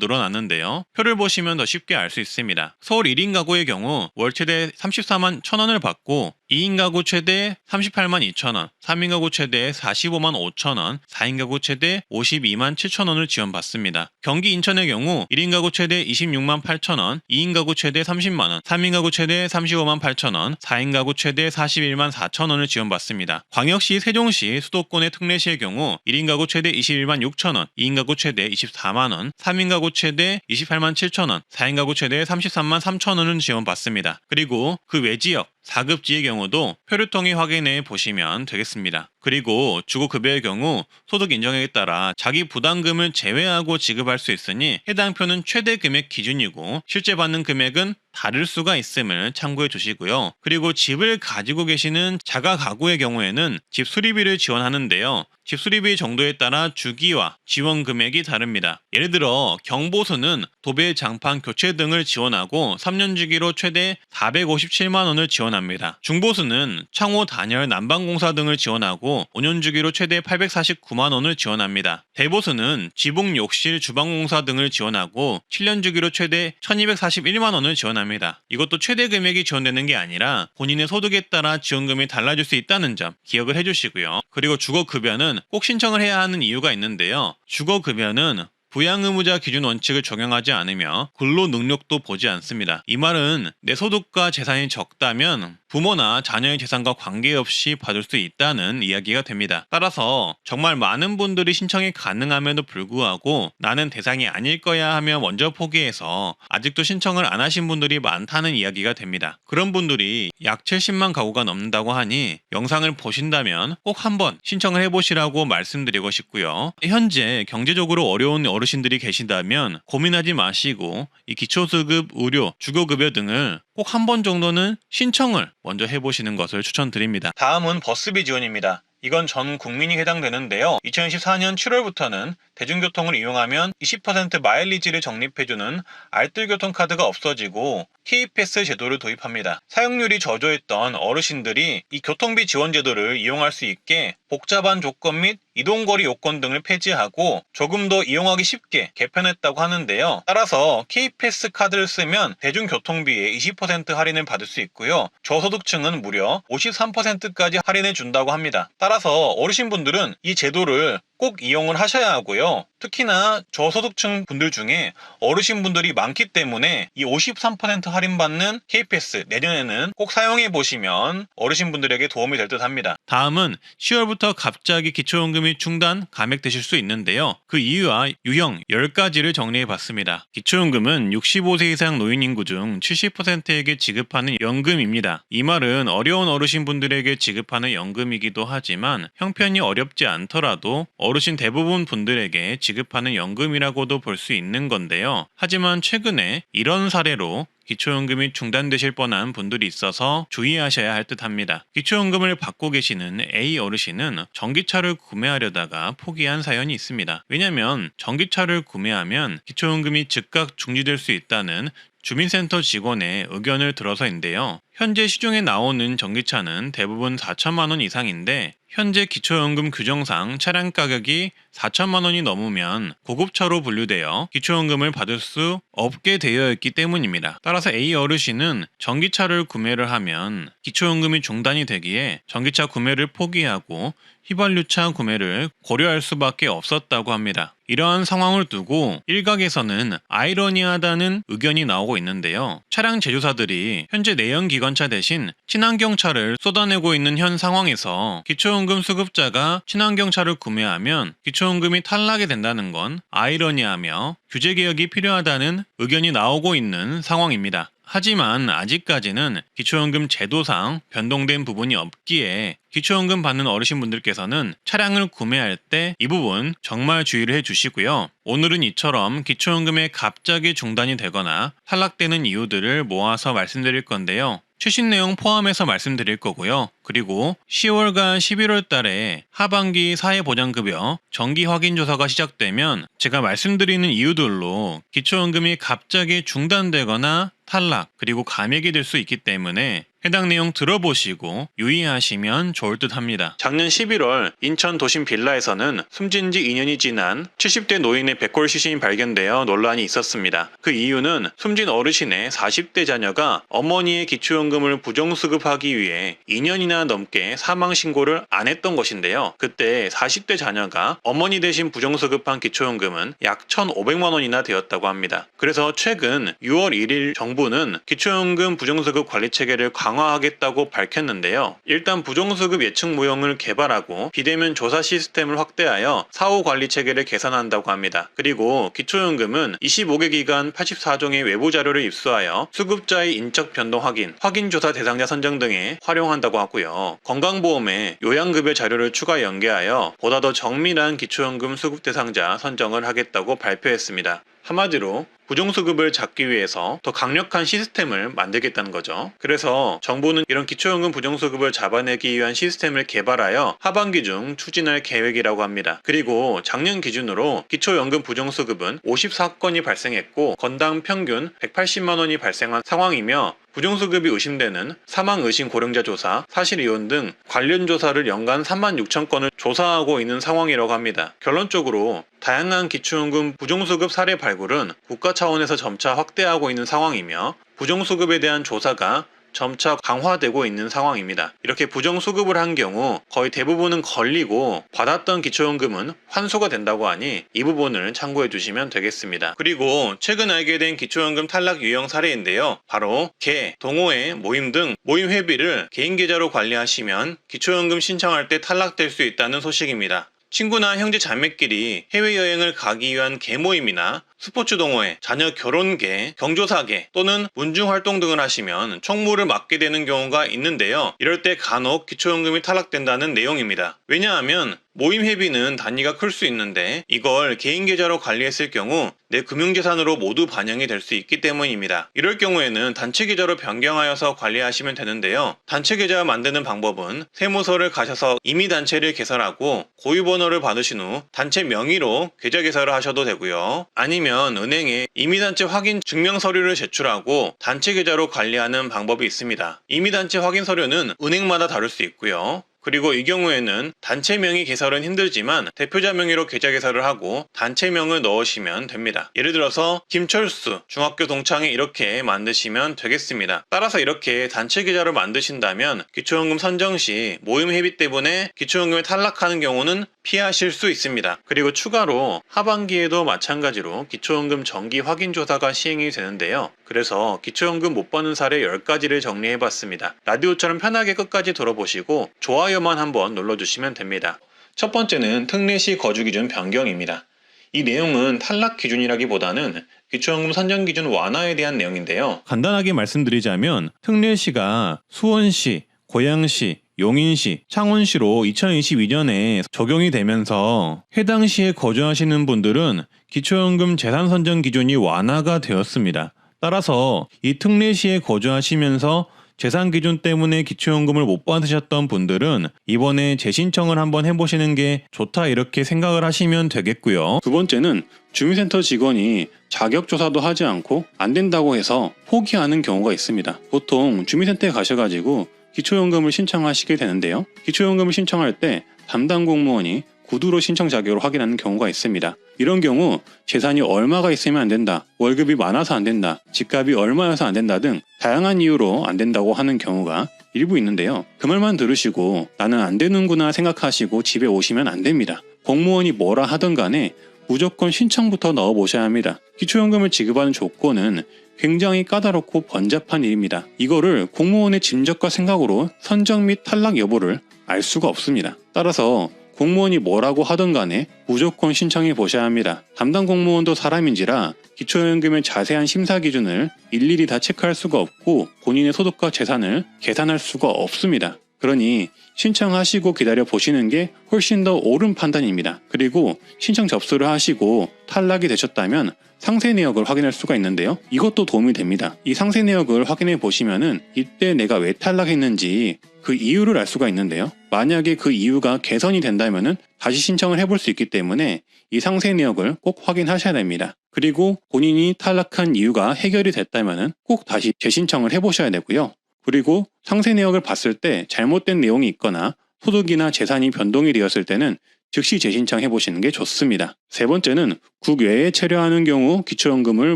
Speaker 1: 늘어났는데요. 표를 보시면 더 쉽게 알 수 있습니다. 서울 1인 가구의 경우 월 최대 34만 1,000원을 받고 2인 가구 최대 38만 2천원, 3인 가구 최대 45만 5천원, 4인 가구 최대 52만 7천원을 지원받습니다. 경기 인천의 경우 1인 가구 최대 26만 8천원, 2인 가구 최대 30만원, 3인 가구 최대 35만 8천원, 4인 가구 최대 41만 4천원을 지원받습니다. 광역시 세종시 수도권의 특례시의 경우 1인 가구 최대 21만 6천원, 2인 가구 최대 24만원, 3인 가구 최대 28만 7천원, 4인 가구 최대 33만 3천원을 지원받습니다. 그리고 그 외지역 4급지의 경우도 표를 통해 확인해 보시면 되겠습니다. 그리고 주거급여의 경우 소득 인정액에 따라 자기 부담금을 제외하고 지급할 수 있으니 해당 표는 최대 금액 기준이고 실제 받는 금액은 다를 수가 있음을 참고해 주시고요. 그리고 집을 가지고 계시는 자가 가구의 경우에는 집 수리비를 지원하는데요. 집 수리비 정도에 따라 주기와 지원 금액이 다릅니다. 예를 들어 경보수는 도배, 장판, 교체 등을 지원하고 3년 주기로 최대 457만 원을 지원합니다. 중보수는 창호, 단열, 난방공사 등을 지원하고 5년 주기로 최대 849만 원을 지원합니다. 대보수는 지붕, 욕실, 주방공사 등을 지원하고 7년 주기로 최대 1241만 원을 지원합니다. 이것도 최대 금액이 지원되는 게 아니라 본인의 소득에 따라 지원금이 달라질 수 있다는 점 기억을 해주시고요. 그리고 주거급여는 꼭 신청을 해야 하는 이유가 있는데요. 주거급여는 부양의무자 기준 원칙을 적용하지 않으며 근로 능력도 보지 않습니다. 이 말은 내 소득과 재산이 적다면 부모나 자녀의 재산과 관계없이 받을 수 있다는 이야기가 됩니다. 따라서 정말 많은 분들이 신청이 가능함에도 불구하고 나는 대상이 아닐 거야 하며 먼저 포기해서 아직도 신청을 안 하신 분들이 많다는 이야기가 됩니다. 그런 분들이 약 70만 가구가 넘는다고 하니 영상을 보신다면 꼭 한번 신청을 해보시라고 말씀드리고 싶고요. 현재 경제적으로 어려운 어르신들이 계신다면 고민하지 마시고 이 기초수급, 의료, 주거급여 등을 꼭 한 번 정도는 신청을 먼저 해보시는 것을 추천드립니다. 다음은 버스비 지원입니다. 이건 전 국민이 해당되는데요. 2024년 7월부터는 대중교통을 이용하면 20% 마일리지를 적립해주는 알뜰교통카드가 없어지고 K패스 제도를 도입합니다. 사용률이 저조했던 어르신들이 이 교통비 지원 제도를 이용할 수 있게 복잡한 조건 및 이동거리 요건 등을 폐지하고 조금 더 이용하기 쉽게 개편했다고 하는데요. 따라서 K패스 카드를 쓰면 대중교통비에 20% 할인을 받을 수 있고요. 저소득층은 무려 53%까지 할인해 준다고 합니다. 따라서 어르신분들은 이 제도를 꼭 이용을 하셔야 하고요. 특히나 저소득층 분들 중에 어르신분들이 많기 때문에 이 53% 할인받는 K패스 내년에는 꼭 사용해 보시면 어르신분들에게 도움이 될 듯 합니다. 다음은 10월부터 갑자기 기초연금이 중단, 감액되실 수 있는데요. 그 이유와 유형 10가지를 정리해 봤습니다. 기초연금은 65세 이상 노인 인구 중 70%에게 지급하는 연금입니다. 이 말은 어려운 어르신분들에게 지급하는 연금이기도 하지만 형편이 어렵지 않더라도 어르신 대부분 분들에게 지급하는 연금이라고도 볼 수 있는 건데요. 하지만 최근에 이런 사례로 기초연금이 중단되실 뻔한 분들이 있어서 주의하셔야 할 듯합니다. 기초연금을 받고 계시는 A 어르신은 전기차를 구매하려다가 포기한 사연이 있습니다. 왜냐하면 전기차를 구매하면 기초연금이 즉각 중지될 수 있다는 주민센터 직원의 의견을 들어서인데요. 현재 시중에 나오는 전기차는 대부분 4천만 원 이상인데 현재 기초연금 규정상 차량 가격이 4천만 원이 넘으면 고급차로 분류되어 기초연금을 받을 수 없게 되어 있기 때문입니다. 따라서 A 어르신은 전기차를 구매를 하면 기초연금이 중단이 되기에 전기차 구매를 포기하고 휘발유차 구매를 고려할 수밖에 없었다고 합니다. 이러한 상황을 두고 일각에서는 아이러니하다는 의견이 나오고 있는데요. 차량 제조사들이 현재 내연기관차 대신 친환경차를 쏟아내고 있는 현 상황에서 기초연금 수급자가 친환경차를 구매하면 기초연금이 탈락이 된다는 건 아이러니하며 규제개혁이 필요하다는 의견이 나오고 있는 상황입니다. 하지만 아직까지는 기초연금 제도상 변동된 부분이 없기에 기초연금 받는 어르신분들께서는 차량을 구매할 때 이 부분 정말 주의를 해주시고요. 오늘은 이처럼 기초연금에 갑자기 중단이 되거나 탈락되는 이유들을 모아서 말씀드릴 건데요. 최신 내용 포함해서 말씀드릴 거고요. 그리고 10월과 11월 달에 하반기 사회보장급여 정기 확인조사가 시작되면 제가 말씀드리는 이유들로 기초연금이 갑자기 중단되거나 탈락 그리고 감액이 될 수 있기 때문에 해당 내용 들어보시고 유의하시면 좋을 듯 합니다. 작년 11월 인천 도심 빌라에서는 숨진 지 2년이 지난 70대 노인의 백골 시신이 발견되어 논란이 있었습니다. 그 이유는 숨진 어르신의 40대 자녀가 어머니의 기초연금을 부정수급하기 위해 2년이나 넘게 사망 신고를 안 했던 것인데요. 그때 40대 자녀가 어머니 대신 부정수급한 기초연금은 약 1,500만 원이나 되었다고 합니다. 그래서 최근 6월 1일 정부는 기초연금 부정수급 관리 체계를 강화하겠다고 밝혔는데요. 일단 부정수급 예측 모형을 개발하고 비대면 조사 시스템을 확대하여 사후 관리 체계를 개선한다고 합니다. 그리고 기초연금은 25개 기관 84종의 외부 자료를 입수하여 수급자의 인적 변동 확인 조사 대상자 선정 등에 활용한다고 하고요. 건강보험에 요양급여 자료를 추가 연계하여 보다 더 정밀한 기초연금 수급 대상자 선정을 하겠다고 발표했습니다. 한마디로 부정수급을 잡기 위해서 더 강력한 시스템을 만들겠다는 거죠. 그래서 정부는 이런 기초연금 부정수급을 잡아내기 위한 시스템을 개발하여 하반기 중 추진할 계획이라고 합니다. 그리고 작년 기준으로 기초연금 부정수급은 54건이 발생했고 건당 평균 180만 원이 발생한 상황이며 부정수급이 의심되는 사망 의심 고령자 조사, 사실 이혼 등 관련 조사를 연간 3만 6천 건을 조사하고 있는 상황이라고 합니다. 결론적으로 다양한 기초연금 부정수급 사례 발굴은 국가 차원에서 점차 확대하고 있는 상황이며 부정수급에 대한 조사가 점차 강화되고 있는 상황입니다. 이렇게 부정수급을 한 경우 거의 대부분은 걸리고 받았던 기초연금은 환수가 된다고 하니 이 부분을 참고해 주시면 되겠습니다. 그리고 최근 알게 된 기초연금 탈락 유형 사례인데요. 바로 개, 동호회, 모임 등 모임 회비를 개인 계좌로 관리하시면 기초연금 신청할 때 탈락될 수 있다는 소식입니다. 친구나 형제 자매끼리 해외여행을 가기 위한 개모임이나 스포츠 동호회, 자녀 결혼계, 경조사계 또는 문중활동 등을 하시면 총무를 맡게 되는 경우가 있는데요. 이럴 때 간혹 기초연금이 탈락된다는 내용입니다. 왜냐하면 모임 회비는 단위가 클 수 있는데 이걸 개인 계좌로 관리했을 경우 내 금융재산으로 모두 반영이 될 수 있기 때문입니다. 이럴 경우에는 단체 계좌로 변경하여서 관리하시면 되는데요. 단체 계좌 만드는 방법은 세무서를 가셔서 임의단체를 개설하고 고유번호를 받으신 후 단체 명의로 계좌 개설을 하셔도 되고요. 아니면 은행에 임의단체 확인 증명서류를 제출하고 단체 계좌로 관리하는 방법이 있습니다. 임의단체 확인 서류는 은행마다 다를 수 있고요. 그리고 이 경우에는 단체명의 개설은 힘들지만 대표자 명의로 계좌 개설을 하고 단체명을 넣으시면 됩니다. 예를 들어서 김철수 중학교 동창회 이렇게 만드시면 되겠습니다. 따라서 이렇게 단체 계좌를 만드신다면 기초연금 선정 시 모임 회비 때문에 기초연금에 탈락하는 경우는 피하실 수 있습니다. 그리고 추가로 하반기에도 마찬가지로 기초연금 정기 확인 조사가 시행이 되는데요. 그래서 기초연금 못 받는 사례 10가지를 정리해봤습니다. 라디오처럼 편하게 끝까지 들어보시고 좋아요만 한번 눌러주시면 됩니다. 첫 번째는 특례시 거주기준 변경입니다. 이 내용은 탈락 기준이라기보다는 기초연금 선정 기준 완화에 대한 내용인데요. 간단하게 말씀드리자면 특례시가 수원시, 고양시, 용인시, 창원시로 2022년에 적용이 되면서 해당 시에 거주하시는 분들은 기초연금 재산 선정 기준이 완화가 되었습니다. 따라서 이 특례시에 거주하시면서 재산 기준 때문에 기초연금을 못 받으셨던 분들은 이번에 재신청을 한번 해보시는 게 좋다 이렇게 생각을 하시면 되겠고요. 두 번째는 주민센터 직원이 자격조사도 하지 않고 안 된다고 해서 포기하는 경우가 있습니다. 보통 주민센터에 가셔가지고 기초연금을 신청하시게 되는데요. 기초연금을 신청할 때 담당 공무원이 구두로 신청 자격을 확인하는 경우가 있습니다. 이런 경우 재산이 얼마가 있으면 안 된다, 월급이 많아서 안 된다, 집값이 얼마여서 안 된다 등 다양한 이유로 안 된다고 하는 경우가 일부 있는데요. 그 말만 들으시고 나는 안 되는구나 생각하시고 집에 오시면 안 됩니다. 공무원이 뭐라 하든 간에 무조건 신청부터 넣어보셔야 합니다. 기초연금을 지급하는 조건은 굉장히 까다롭고 번잡한 일입니다. 이거를 공무원의 짐작과 생각으로 선정 및 탈락 여부를 알 수가 없습니다. 따라서 공무원이 뭐라고 하든 간에 무조건 신청해 보셔야 합니다. 담당 공무원도 사람인지라 기초연금의 자세한 심사 기준을 일일이 다 체크할 수가 없고 본인의 소득과 재산을 계산할 수가 없습니다. 그러니 신청하시고 기다려 보시는 게 훨씬 더 옳은 판단입니다. 그리고 신청 접수를 하시고 탈락이 되셨다면 상세 내역을 확인할 수가 있는데요. 이것도 도움이 됩니다. 이 상세 내역을 확인해 보시면은 이때 내가 왜 탈락했는지 그 이유를 알 수가 있는데요. 만약에 그 이유가 개선이 된다면은 다시 신청을 해볼 수 있기 때문에 이 상세 내역을 꼭 확인하셔야 됩니다. 그리고 본인이 탈락한 이유가 해결이 됐다면은 꼭 다시 재신청을 해보셔야 되고요.
Speaker 2: 그리고 상세 내역을 봤을 때 잘못된 내용이 있거나 소득이나 재산이 변동이 되었을 때는 즉시 재신청해 보시는 게 좋습니다. 세 번째는 국외에 체류하는 경우 기초연금을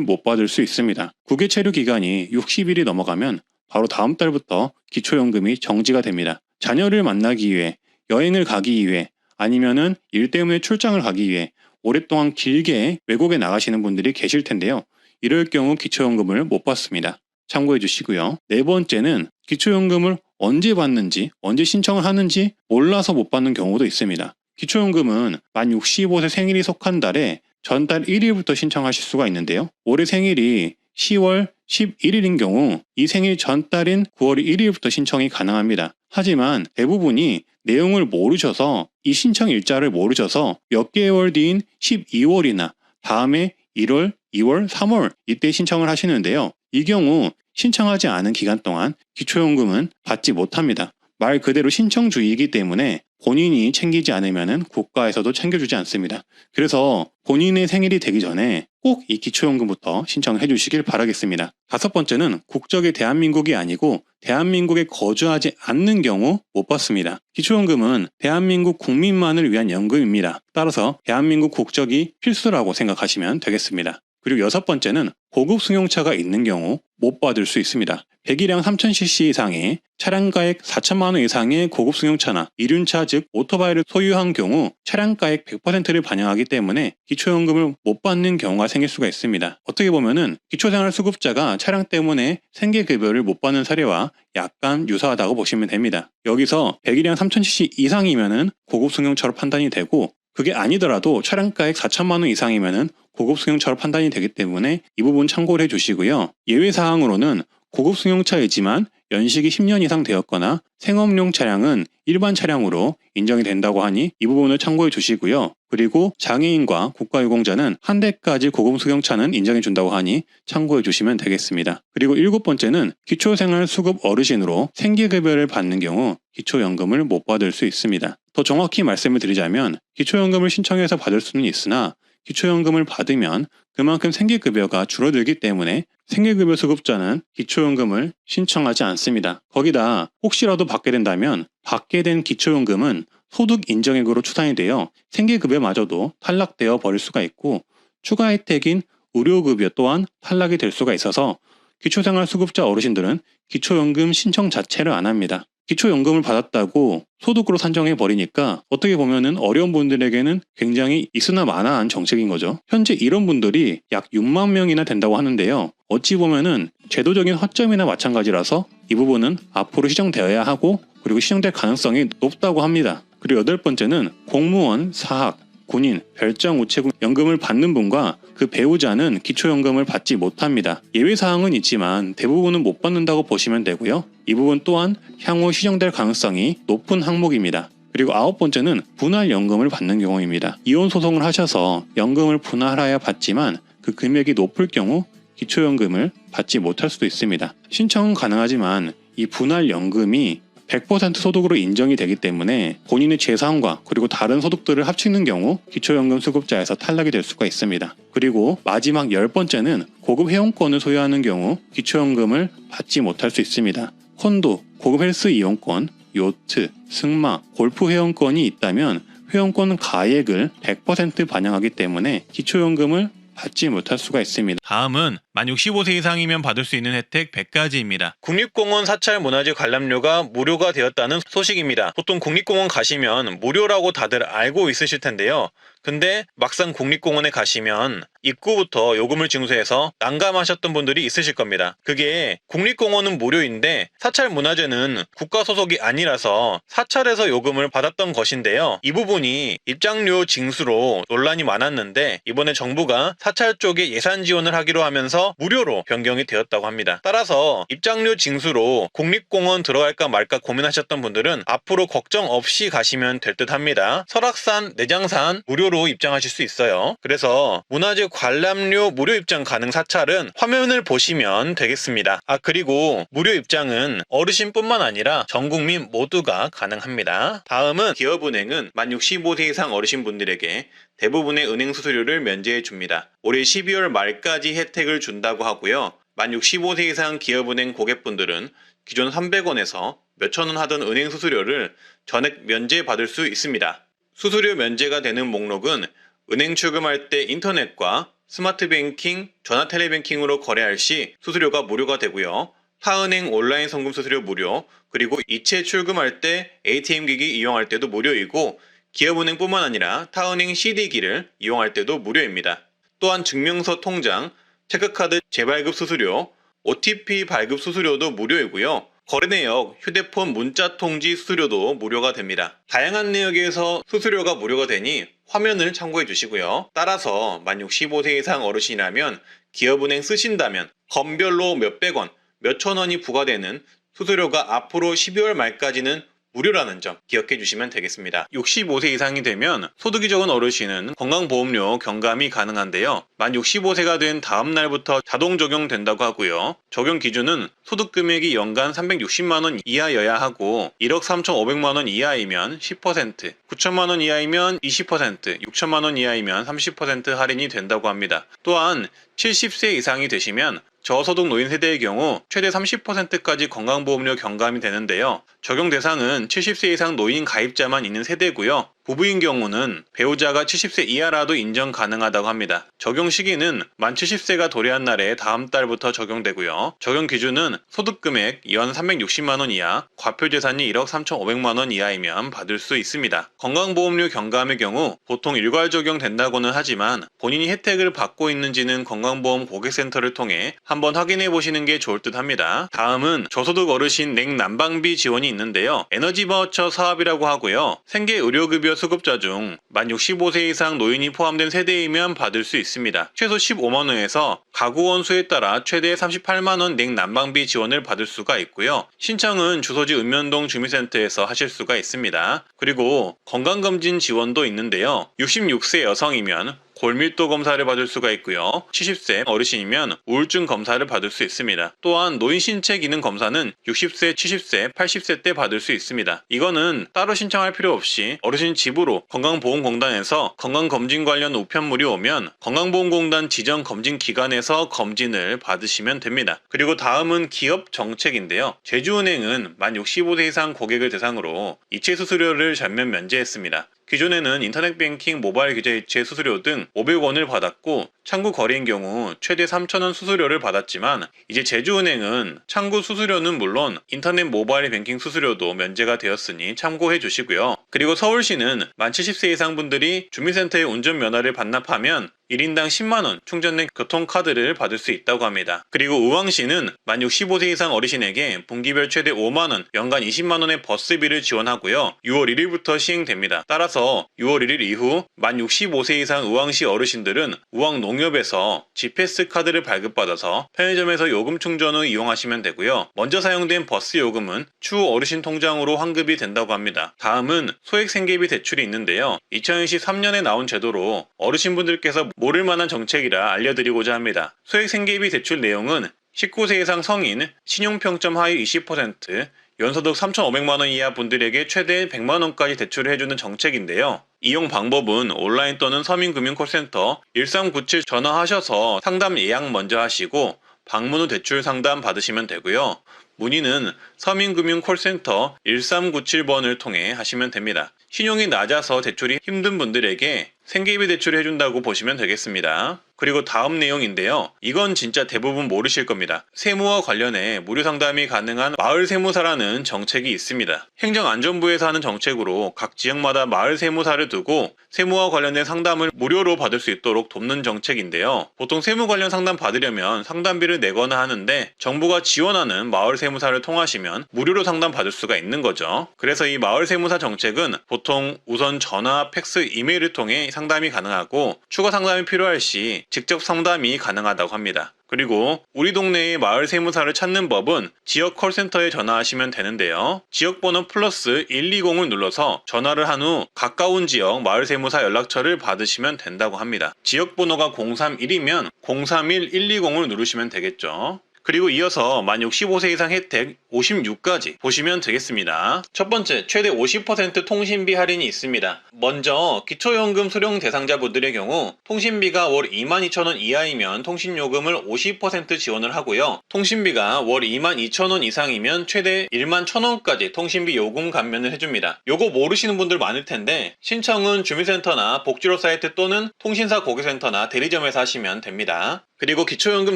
Speaker 2: 못 받을 수 있습니다. 국외 체류 기간이 60일이 넘어가면 바로 다음 달부터 기초연금이 정지가 됩니다. 자녀를 만나기 위해, 여행을 가기 위해, 아니면은 일 때문에 출장을 가기 위해 오랫동안 길게 외국에 나가시는 분들이 계실 텐데요. 이럴 경우 기초연금을 못 받습니다. 참고해 주시고요. 네 번째는 기초연금을 언제 받는지, 언제 신청을 하는지 몰라서 못 받는 경우도 있습니다. 기초연금은 만 65세 생일이 속한 달에 전달 1일부터 신청하실 수가 있는데요. 올해 생일이 10월 11일인 경우 이 생일 전달인 9월 1일부터 신청이 가능합니다. 하지만 대부분이 내용을 모르셔서 이 신청 일자를 모르셔서 몇 개월 뒤인 12월이나 다음에 1월, 2월, 3월 이때 신청을 하시는데요. 이 경우 신청하지 않은 기간 동안 기초연금은 받지 못합니다. 말 그대로 신청주의이기 때문에 본인이 챙기지 않으면 국가에서도 챙겨주지 않습니다. 그래서 본인의 생일이 되기 전에 꼭 이 기초연금부터 신청해 주시길 바라겠습니다. 다섯 번째는 국적이 대한민국이 아니고 대한민국에 거주하지 않는 경우 못 받습니다. 기초연금은 대한민국 국민만을 위한 연금입니다. 따라서 대한민국 국적이 필수라고 생각하시면 되겠습니다. 그리고 여섯 번째는 고급 승용차가 있는 경우 못 받을 수 있습니다. 배기량 3000cc 이상의 차량가액 4천만 원 이상의 고급 승용차나 이륜차 즉 오토바이를 소유한 경우 차량가액 100%를 반영하기 때문에 기초연금을 못 받는 경우가 생길 수가 있습니다. 어떻게 보면은 기초생활수급자가 차량 때문에 생계급여를 못 받는 사례와 약간 유사하다고 보시면 됩니다. 여기서 배기량 3000cc 이상이면은 고급 승용차로 판단이 되고 그게 아니더라도 차량가액 4천만 원 이상이면은 고급 승용차로 판단이 되기 때문에 이 부분 참고를 해주시고요. 예외사항으로는 고급 승용차이지만 연식이 10년 이상 되었거나 생업용 차량은 일반 차량으로 인정이 된다고 하니 이 부분을 참고해 주시고요. 그리고 장애인과 국가유공자는 한 대까지 고급 승용차는 인정해 준다고 하니 참고해 주시면 되겠습니다. 그리고 일곱 번째는 기초생활수급 어르신으로 생계급여를 받는 경우 기초연금을 못 받을 수 있습니다. 더 정확히 말씀을 드리자면 기초연금을 신청해서 받을 수는 있으나 기초연금을 받으면 그만큼 생계급여가 줄어들기 때문에 생계급여 수급자는 기초연금을 신청하지 않습니다. 거기다 혹시라도 받게 된다면 받게 된 기초연금은 소득 인정액으로 추산이 되어 생계급여마저도 탈락되어 버릴 수가 있고 추가 혜택인 의료급여 또한 탈락이 될 수가 있어서 기초생활수급자 어르신들은 기초연금 신청 자체를 안 합니다. 기초연금을 받았다고 소득으로 산정해 버리니까 어떻게 보면은 어려운 분들에게는 굉장히 있으나 마나한 정책인 거죠. 현재 이런 분들이 약 6만 명이나 된다고 하는데요. 어찌 보면은 제도적인 허점이나 마찬가지라서 이 부분은 앞으로 시정되어야 하고 그리고 시정될 가능성이 높다고 합니다. 그리고 여덟 번째는 공무원, 사학, 군인, 별장 우체국 연금을 받는 분과 그 배우자는 기초연금을 받지 못합니다. 예외사항은 있지만 대부분은 못 받는다고 보시면 되고요. 이 부분 또한 향후 시정될 가능성이 높은 항목입니다. 그리고 아홉 번째는 분할연금을 받는 경우입니다. 이혼 소송을 하셔서 연금을 분할하여 받지만 그 금액이 높을 경우 기초연금을 받지 못할 수도 있습니다. 신청은 가능하지만 이 분할연금이 100% 소득으로 인정이 되기 때문에 본인의 재산과 그리고 다른 소득들을 합치는 경우 기초연금 수급자에서 탈락이 될 수가 있습니다. 그리고 마지막 10번째는 고급 회원권을 소유하는 경우 기초연금을 받지 못할 수 있습니다. 콘도, 고급 헬스 이용권, 요트, 승마, 골프 회원권이 있다면 회원권 가액을 100% 반영하기 때문에 기초연금을 받지 못할 수가 있습니다.
Speaker 1: 다음은 만 65세 이상이면 받을 수 있는 혜택 100가지입니다. 국립공원 사찰 문화재 관람료가 무료가 되었다는 소식입니다. 보통 국립공원 가시면 무료라고 다들 알고 있으실 텐데요. 근데 막상 국립공원에 가시면 입구부터 요금을 징수해서 난감하셨던 분들이 있으실 겁니다. 그게 국립공원은 무료인데 사찰 문화재는 국가 소속이 아니라서 사찰에서 요금을 받았던 것인데요. 이 부분이 입장료 징수로 논란이 많았는데 이번에 정부가 사찰 쪽에 예산 지원을 하기로 하면서 무료로 변경이 되었다고 합니다. 따라서 입장료 징수로 국립공원 들어갈까 말까 고민하셨던 분들은 앞으로 걱정 없이 가시면 될 듯 합니다. 설악산, 내장산 무료로 입장하실 수 있어요. 그래서 문화재 관람료 무료 입장 가능 사찰은 화면을 보시면 되겠습니다. 그리고 무료 입장은 어르신뿐만 아니라 전 국민 모두가 가능합니다. 다음은 기업은행은 만 65세 이상 어르신분들에게 대부분의 은행 수수료를 면제해 줍니다. 올해 12월 말까지 혜택을 준다고 하고요. 만 65세 이상 기업은행 고객분들은 기존 300원에서 몇천 원 하던 은행 수수료를 전액 면제받을 수 있습니다. 수수료 면제가 되는 목록은 은행 출금할 때 인터넷과 스마트 뱅킹, 전화 텔레뱅킹으로 거래할 시 수수료가 무료가 되고요. 타은행 온라인 송금 수수료 무료, 그리고 이체 출금할 때 ATM 기기 이용할 때도 무료이고 기업은행뿐만 아니라 타은행 CD기를 이용할 때도 무료입니다. 또한 증명서 통장, 체크카드 재발급 수수료, OTP 발급 수수료도 무료이고요. 거래내역, 휴대폰 문자 통지 수수료도 무료가 됩니다. 다양한 내역에서 수수료가 무료가 되니 화면을 참고해 주시고요. 따라서 만 65세 이상 어르신이라면 기업은행 쓰신다면 건별로 몇백 원, 몇천 원이 부과되는 수수료가 앞으로 12월 말까지는 무료라는 점 기억해 주시면 되겠습니다. 65세 이상이 되면 소득이 적은 어르신은 건강보험료 경감이 가능한데요. 만 65세가 된 다음 날부터 자동 적용된다고 하고요. 적용 기준은 소득 금액이 연간 360만원 이하여야 하고 1억 3,500만원 이하이면 10%, 9천만원 이하이면 20%, 6천만원 이하이면 30% 할인이 된다고 합니다. 또한 70세 이상이 되시면 저소득 노인 세대의 경우 최대 30%까지 건강보험료 경감이 되는데요. 적용 대상은 70세 이상 노인 가입자만 있는 세대고요. 부부인 경우는 배우자가 70세 이하라도 인정 가능하다고 합니다. 적용 시기는 만 70세가 도래한 날에 다음 달부터 적용되고요. 적용 기준은 소득금액 연 360만원 이하, 과표재산이 1억 3,500만원 이하이면 받을 수 있습니다. 건강보험료 경감의 경우 보통 일괄 적용된다고는 하지만 본인이 혜택을 받고 있는지는 건강보험 고객센터를 통해 한번 확인해 보시는 게 좋을 듯 합니다. 다음은 저소득 어르신 냉난방비 지원이 있는데요. 에너지 바우처 사업이라고 하고요. 생계 의료급여 수급자 중 만 65세 이상 노인이 포함된 세대이면 받을 수 있습니다. 최소 15만원에서 가구 원수에 따라 최대 38만원 냉난방비 지원을 받을 수가 있고요. 신청은 주소지 읍면동 주민센터에서 하실 수가 있습니다. 그리고 건강검진 지원도 있는데요. 66세 여성이면 골밀도 검사를 받을 수가 있고요. 70세 어르신이면 우울증 검사를 받을 수 있습니다. 또한 노인 신체 기능 검사는 60세, 70세, 80세 때 받을 수 있습니다. 이거는 따로 신청할 필요 없이 어르신 집으로 건강보험공단에서 건강검진 관련 우편물이 오면 건강보험공단 지정 검진 기관에서 검진을 받으시면 됩니다. 그리고 다음은 기업 정책인데요. 제주은행은 만 65세 이상 고객을 대상으로 이체 수수료를 전면 면제했습니다. 기존에는 인터넷 뱅킹, 모바일 계좌 이체 수수료 등 500원을 받았고 창구 거래인 경우 최대 3,000원 수수료를 받았지만 이제 제주은행은 창구 수수료는 물론 인터넷 모바일 뱅킹 수수료도 면제가 되었으니 참고해 주시고요. 그리고 서울시는 만 70세 이상 분들이 주민센터에 운전면허를 반납하면 1인당 10만원 충전된 교통카드를 받을 수 있다고 합니다. 그리고 의왕시는 만 65세 이상 어르신에게 분기별 최대 5만원, 연간 20만원의 버스비를 지원하고요. 6월 1일부터 시행됩니다. 따라서 6월 1일 이후 만 65세 이상 의왕시 어르신들은 의왕농협에서 G패스 카드를 발급받아서 편의점에서 요금 충전 후 이용하시면 되고요. 먼저 사용된 버스 요금은 추후 어르신 통장으로 환급이 된다고 합니다. 다음은 소액생계비 대출이 있는데요. 2023년에 나온 제도로 어르신분들께서 모를 만한 정책이라 알려드리고자 합니다. 소액생계비 대출 내용은 19세 이상 성인, 신용평점 하위 20%, 연소득 3,500만원 이하 분들에게 최대 100만원까지 대출을 해주는 정책인데요. 이용 방법은 온라인 또는 서민금융콜센터 1397 전화하셔서 상담 예약 먼저 하시고 방문 후 대출 상담 받으시면 되고요. 문의는 서민금융콜센터 1397번을 통해 하시면 됩니다. 신용이 낮아서 대출이 힘든 분들에게 생계비 대출을 해준다고 보시면 되겠습니다. 그리고 다음 내용인데요. 이건 진짜 대부분 모르실 겁니다. 세무와 관련해 무료 상담이 가능한 마을세무사라는 정책이 있습니다. 행정안전부에서 하는 정책으로 각 지역마다 마을세무사를 두고 세무와 관련된 상담을 무료로 받을 수 있도록 돕는 정책인데요. 보통 세무 관련 상담 받으려면 상담비를 내거나 하는데 정부가 지원하는 마을세무사를 통하시면 무료로 상담 받을 수가 있는 거죠. 그래서 이 마을세무사 정책은 보통 우선 전화, 팩스, 이메일을 통해 상담이 가능하고 추가 상담이 필요할 시 직접 상담이 가능하다고 합니다. 그리고 우리 동네의 마을 세무사를 찾는 법은 지역 콜센터에 전화하시면 되는데요. 지역번호 플러스 120을 눌러서 전화를 한 후 가까운 지역 마을 세무사 연락처를 받으시면 된다고 합니다. 지역번호가 031이면 031-120을 누르시면 되겠죠. 그리고 이어서 만 65세 이상 혜택 56가지 보시면 되겠습니다. 첫 번째, 최대 50% 통신비 할인이 있습니다. 먼저 기초연금 수령 대상자분들의 경우 통신비가 월 22,000원 이하이면 통신요금을 50% 지원을 하고요. 통신비가 월 22,000원 이상이면 최대 11,000원까지 통신비 요금 감면을 해줍니다. 요거 모르시는 분들 많을 텐데 신청은 주민센터나 복지로 사이트 또는 통신사 고객센터나 대리점에서 하시면 됩니다. 그리고 기초연금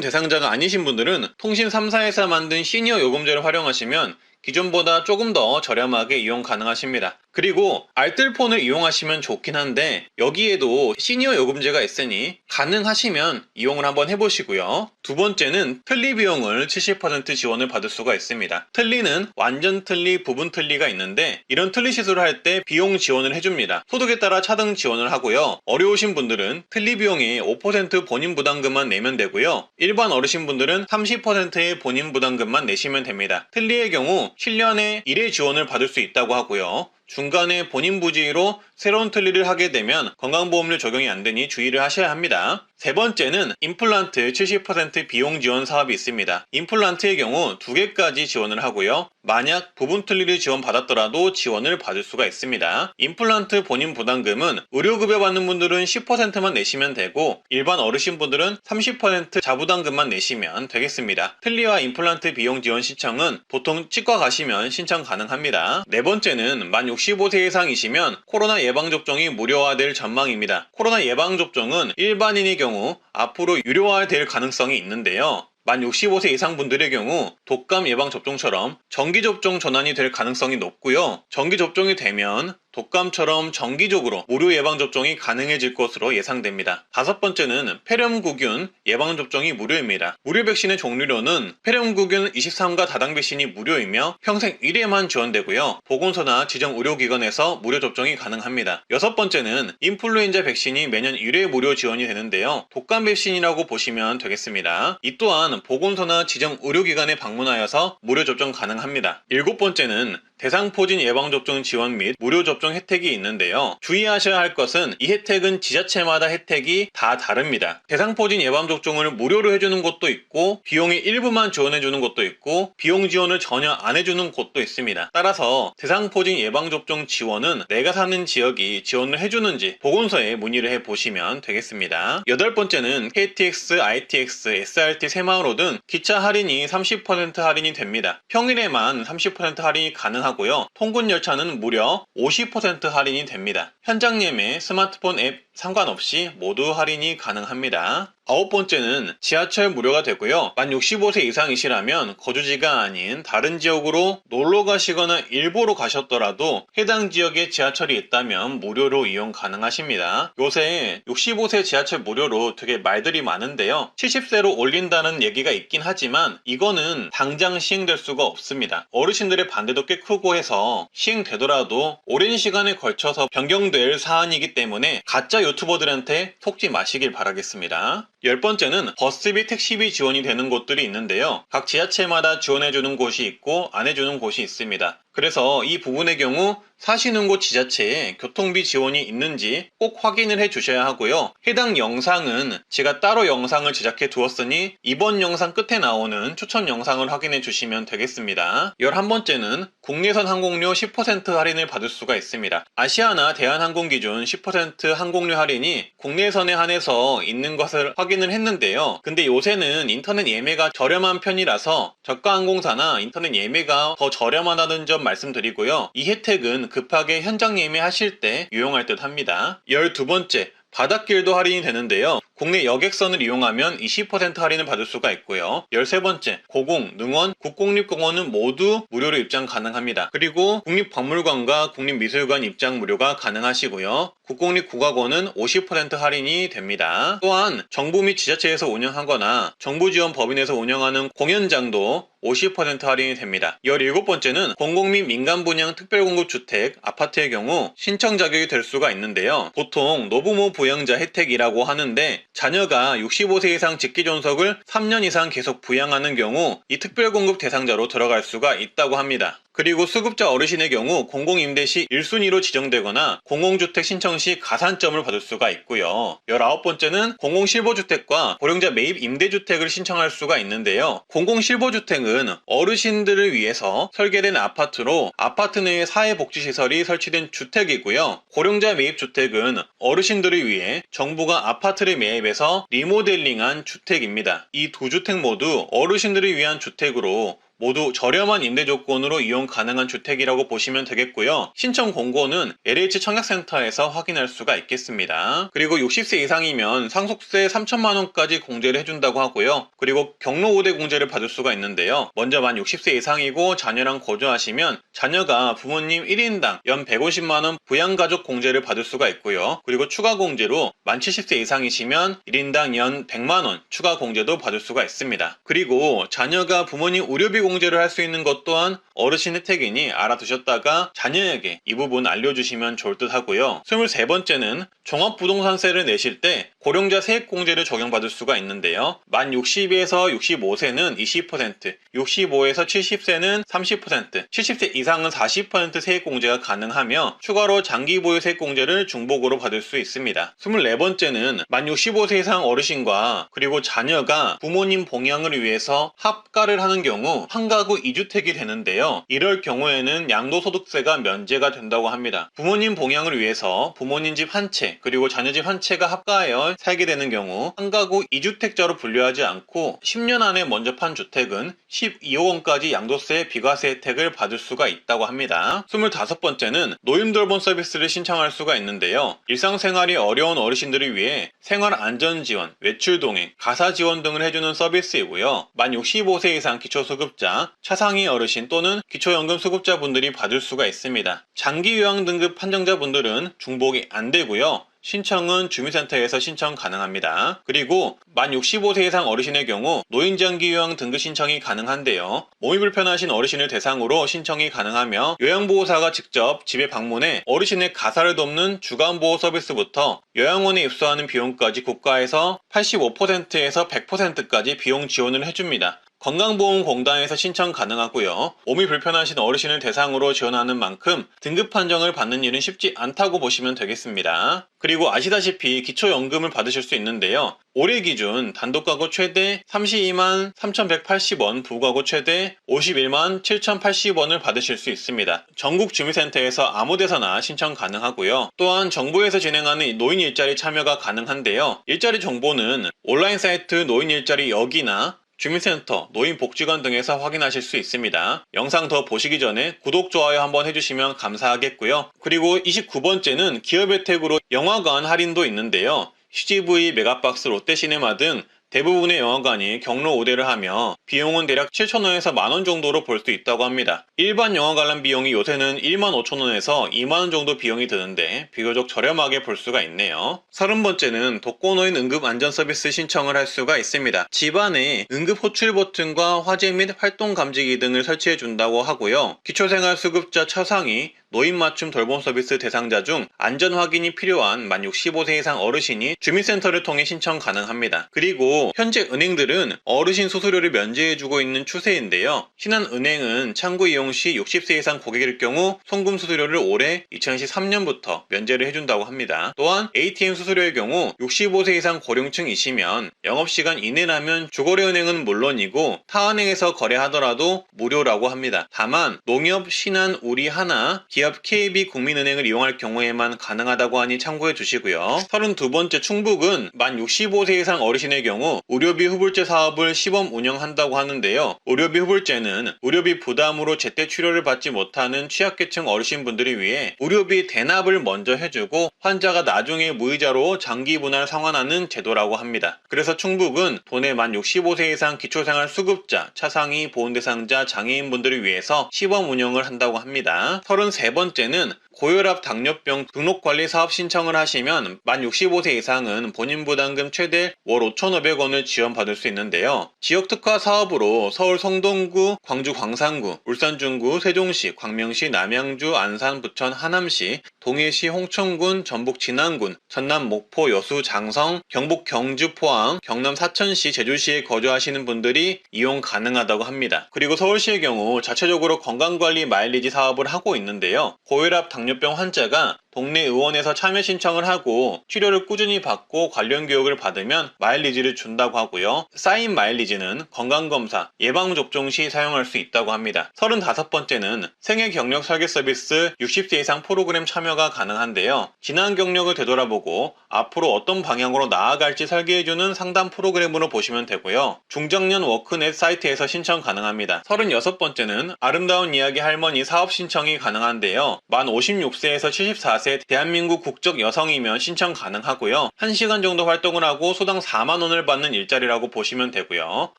Speaker 1: 대상자가 아니신 분들은 통신 3사에서 만든 시니어 요금제를 활용하시면 기존보다 조금 더 저렴하게 이용 가능하십니다. 그리고 알뜰폰을 이용하시면 좋긴 한데 여기에도 시니어 요금제가 있으니 가능하시면 이용을 한번 해보시고요. 두 번째는 틀니 비용을 70% 지원을 받을 수가 있습니다. 틀니는 완전 틀니, 부분 틀니가 있는데 이런 틀니 시술을 할 때 비용 지원을 해줍니다. 소득에 따라 차등 지원을 하고요. 어려우신 분들은 틀니 비용의 5% 본인 부담금만 내면 되고요. 일반 어르신분들은 30%의 본인 부담금만 내시면 됩니다. 틀니의 경우 7년에 1회 지원을 받을 수 있다고 하고요. 중간에 본인 부지로 새로운 틀니를 하게 되면 건강보험료 적용이 안 되니 주의를 하셔야 합니다. 세 번째는 임플란트 70% 비용 지원 사업이 있습니다. 임플란트의 경우 2개까지 지원을 하고요. 만약 부분 틀니를 지원받았더라도 지원을 받을 수가 있습니다. 임플란트 본인 부담금은 의료급여 받는 분들은 10%만 내시면 되고 일반 어르신분들은 30% 자부담금만 내시면 되겠습니다. 틀니와 임플란트 비용 지원 신청은 보통 치과 가시면 신청 가능합니다. 네 번째는 만 65세 이상이시면 코로나 예방접종이 무료화될 전망입니다. 코로나 예방접종은 일반인의 경우 앞으로 유료화될 가능성이 있는데요. 만 65세 이상 분들의 경우 독감 예방접종처럼 정기접종 전환이 될 가능성이 높고요. 정기접종이 되면 독감처럼 정기적으로 무료 예방접종이 가능해질 것으로 예상됩니다. 다섯 번째는 폐렴구균 예방접종이 무료입니다. 무료 백신의 종류로는 폐렴구균 23가 다당 백신이 무료이며 평생 1회만 지원되고요. 보건소나 지정 의료기관에서 무료 접종이 가능합니다. 여섯 번째는 인플루엔자 백신이 매년 1회 무료 지원이 되는데요. 독감 백신이라고 보시면 되겠습니다. 이 또한 보건소나 지정 의료기관에 방문하여서 무료 접종 가능합니다. 일곱 번째는 대상포진 예방접종 지원 및 무료 접종 혜택이 있는데요. 주의하셔야 할 것은 이 혜택은 지자체마다 혜택이 다 다릅니다. 대상포진 예방접종을 무료로 해주는 곳도 있고 비용의 일부만 지원해주는 곳도 있고 비용 지원을 전혀 안 해주는 곳도 있습니다. 따라서 대상포진 예방접종 지원은 내가 사는 지역이 지원을 해주는지 보건소에 문의를 해보시면 되겠습니다. 여덟 번째는 KTX, ITX, SRT 새마을호 등 기차 할인이 30% 할인이 됩니다. 평일에만 30% 할인이 가능합니다. 하고요. 통근 열차는 무려 50% 할인이 됩니다. 현장 예매, 스마트폰 앱 상관없이 모두 할인이 가능합니다. 아홉 번째는 지하철 무료가 되고요. 만 65세 이상이시라면 거주지가 아닌 다른 지역으로 놀러 가시거나 일부러 가셨더라도 해당 지역에 지하철이 있다면 무료로 이용 가능하십니다. 요새 65세 지하철 무료로 되게 말들이 많은데요. 70세로 올린다는 얘기가 있긴 하지만 이거는 당장 시행될 수가 없습니다. 어르신들의 반대도 꽤 크고 해서 시행되더라도 오랜 시간에 걸쳐서 변경될 사안이기 때문에 가짜 유튜버들한테 속지 마시길 바라겠습니다. 열 번째는 버스비, 택시비 지원이 되는 곳들이 있는데요. 각 지자체마다 지원해주는 곳이 있고 안 해주는 곳이 있습니다. 그래서 이 부분의 경우 사시는 곳 지자체에 교통비 지원이 있는지 꼭 확인을 해 주셔야 하고요. 해당 영상은 제가 따로 영상을 제작해 두었으니 이번 영상 끝에 나오는 추천 영상을 확인해 주시면 되겠습니다. 11번째는 국내선 항공료 10% 할인을 받을 수가 있습니다. 아시아나 대한항공 기준 10% 항공료 할인이 국내선에 한해서 있는 것을 확인을 했는데요. 근데 요새는 인터넷 예매가 저렴한 편이라서 저가 항공사나 인터넷 예매가 더 저렴하다는 점 말씀드리고요. 이 혜택은 급하게 현장 예매하실 때 유용할 듯 합니다. 12번째, 바닷길도 할인이 되는데요. 국내 여객선을 이용하면 20% 할인을 받을 수가 있고요. 13번째, 고궁, 능원, 국공립공원은 모두 무료로 입장 가능합니다. 그리고 국립박물관과 국립미술관 입장 무료가 가능하시고요. 국공립국악원은 50% 할인이 됩니다. 또한 정부 및 지자체에서 운영하거나 정부 지원 법인에서 운영하는 공연장도 50% 할인이 됩니다. 17번째는 공공 및 민간 분양 특별공급주택, 아파트의 경우 신청 자격이 될 수가 있는데요. 보통 노부모 부양자 혜택이라고 하는데 자녀가 65세 이상 직계존속을 3년 이상 계속 부양하는 경우 이 특별공급 대상자로 들어갈 수가 있다고 합니다. 그리고 수급자 어르신의 경우 공공임대 시 1순위로 지정되거나 공공주택 신청 시 가산점을 받을 수가 있고요. 19번째는 공공실보주택과 고령자 매입 임대주택을 신청할 수가 있는데요. 공공실보주택은 어르신들을 위해서 설계된 아파트로 아파트 내에 사회복지시설이 설치된 주택이고요. 고령자 매입주택은 어르신들을 위해 정부가 아파트를 매입해서 리모델링한 주택입니다. 이 두 주택 모두 어르신들을 위한 주택으로 모두 저렴한 임대 조건으로 이용 가능한 주택이라고 보시면 되겠고요. 신청 공고는 LH 청약센터에서 확인할 수가 있겠습니다. 그리고 60세 이상이면 상속세 3천만 원까지 공제를 해준다고 하고요. 그리고 경로 우대 공제를 받을 수가 있는데요. 먼저 만 60세 이상이고 자녀랑 거주하시면 자녀가 부모님 1인당 연 150만 원 부양가족 공제를 받을 수가 있고요. 그리고 추가 공제로 만 70세 이상이시면 1인당 연 100만 원 추가 공제도 받을 수가 있습니다. 그리고 자녀가 부모님 의료비 공제를 할 수 있는 것 또한 어르신 혜택이니 알아두셨다가 자녀에게 이 부분 알려주시면 좋을 듯 하고요. 23번째는 종합부동산세를 내실 때 고령자 세액공제를 적용받을 수가 있는데요. 만 60에서 65세는 20%, 65에서 70세는 30%, 70세 이상은 40% 세액공제가 가능하며 추가로 장기보유 세액공제를 중복으로 받을 수 있습니다. 24번째는 만 65세 이상 어르신과 그리고 자녀가 부모님 봉양을 위해서 합가를 하는 경우 한 가구 2주택이 되는데요. 이럴 경우에는 양도소득세가 면제가 된다고 합니다. 부모님 봉양을 위해서 부모님 집 한 채 그리고 자녀 집 한 채가 합가하여 살게 되는 경우 한 가구 2주택자로 분류하지 않고 10년 안에 먼저 판 주택은 12억 원까지 양도세 비과세 혜택을 받을 수가 있다고 합니다. 25번째는 노인돌봄 서비스를 신청할 수가 있는데요. 일상생활이 어려운 어르신들을 위해 생활안전지원, 외출동행, 가사지원 등을 해주는 서비스이고요. 만 65세 이상 기초수급자, 차상위 어르신 또는 기초연금 수급자분들이 받을 수가 있습니다. 장기요양 등급 판정자분들은 중복이 안 되고요. 신청은 주민센터에서 신청 가능합니다. 그리고 만 65세 이상 어르신의 경우 노인장기요양 등급 신청이 가능한데요. 몸이 불편하신 어르신을 대상으로 신청이 가능하며 요양보호사가 직접 집에 방문해 어르신의 가사를 돕는 주간보호 서비스부터 요양원에 입소하는 비용까지 국가에서 85%에서 100%까지 비용 지원을 해줍니다. 건강보험공단에서 신청 가능하고요. 몸이 불편하신 어르신을 대상으로 지원하는 만큼 등급 판정을 받는 일은 쉽지 않다고 보시면 되겠습니다. 그리고 아시다시피 기초연금을 받으실 수 있는데요. 올해 기준 단독가구 최대 32만 3,180원, 부가구 최대 51만 7,080원을 받으실 수 있습니다. 전국 주민센터에서 아무 데서나 신청 가능하고요. 또한 정부에서 진행하는 노인 일자리 참여가 가능한데요. 일자리 정보는 온라인 사이트 노인 일자리 여기나 주민센터, 노인복지관 등에서 확인하실 수 있습니다. 영상 더 보시기 전에 구독, 좋아요 한번 해주시면 감사하겠고요. 그리고 29번째는 기업 혜택으로 영화관 할인도 있는데요. CGV, 메가박스, 롯데시네마 등 대부분의 영화관이 경로 우대를 하며 비용은 대략 7,000원에서 만원 정도로 볼 수 있다고 합니다. 일반 영화 관람 비용이 요새는 15,000원에서 2만원 정도 비용이 드는데 비교적 저렴하게 볼 수가 있네요. 30번째는 독거노인 응급안전서비스 신청을 할 수가 있습니다. 집안에 응급 호출 버튼과 화재 및 활동 감지기 등을 설치해 준다고 하고요. 기초생활수급자 차상위 노인 맞춤 돌봄 서비스 대상자 중 안전 확인이 필요한 만 65세 이상 어르신이 주민센터를 통해 신청 가능합니다. 그리고 현재 은행들은 어르신 수수료를 면제해주고 있는 추세인데요. 신한은행은 창구 이용 시 60세 이상 고객일 경우 송금 수수료를 올해 2013년부터 면제를 해준다고 합니다. 또한 ATM 수수료의 경우 65세 이상 고령층이시면 영업시간 이내라면 주거래은행은 물론이고 타은행에서 거래하더라도 무료라고 합니다. 다만 농협, 신한, 우리하나, 기업 KB국민은행을 이용할 경우에만 가능하다고 하니 참고해 주시고요. 32번째 충북은 만 65세 이상 어르신의 경우 의료비 후불제 사업을 시범 운영한다고 하는데요. 의료비 후불제는 의료비 부담으로 제때 치료를 받지 못하는 취약계층 어르신분들을 위해 의료비 대납을 먼저 해주고 환자가 나중에 무이자로 장기 분할 상환하는 제도라고 합니다. 그래서 충북은 도내 만 65세 이상 기초생활 수급자, 차상위, 보훈대상자, 장애인분들을 위해서 시범 운영을 한다고 합니다. 33 네 번째는 고혈압 당뇨병 등록관리 사업 신청을 하시면 만 65세 이상은 본인 부담금 최대 월 5,500원을 지원받을 수 있는데요. 지역특화 사업으로 서울 성동구, 광주 광산구, 울산 중구, 세종시, 광명시, 남양주, 안산, 부천, 하남시, 동해시, 홍천군, 전북 진안군, 전남 목포, 여수, 장성, 경북 경주, 포항, 경남 사천시, 제주시에 거주하시는 분들이 이용 가능하다고 합니다. 그리고 서울시의 경우 자체적으로 건강관리 마일리지 사업을 하고 있는데요. 고혈압 당뇨병 환자가 동네 의원에서 참여 신청을 하고 치료를 꾸준히 받고 관련 교육을 받으면 마일리지를 준다고 하고요. 쌓인 마일리지는 건강검사, 예방접종 시 사용할 수 있다고 합니다. 35번째는 생애 경력 설계 서비스 60세 이상 프로그램 참여가 가능한데요. 지난 경력을 되돌아보고 앞으로 어떤 방향으로 나아갈지 설계해주는 상담 프로그램으로 보시면 되고요. 중장년 워크넷 사이트에서 신청 가능합니다. 36번째는 아름다운 이야기 할머니 사업 신청이 가능한데요. 만 56세에서 74세 대한민국 국적 여성이면 신청 가능하고요. 1시간 정도 활동을 하고 소당 4만원을 받는 일자리라고 보시면 되고요.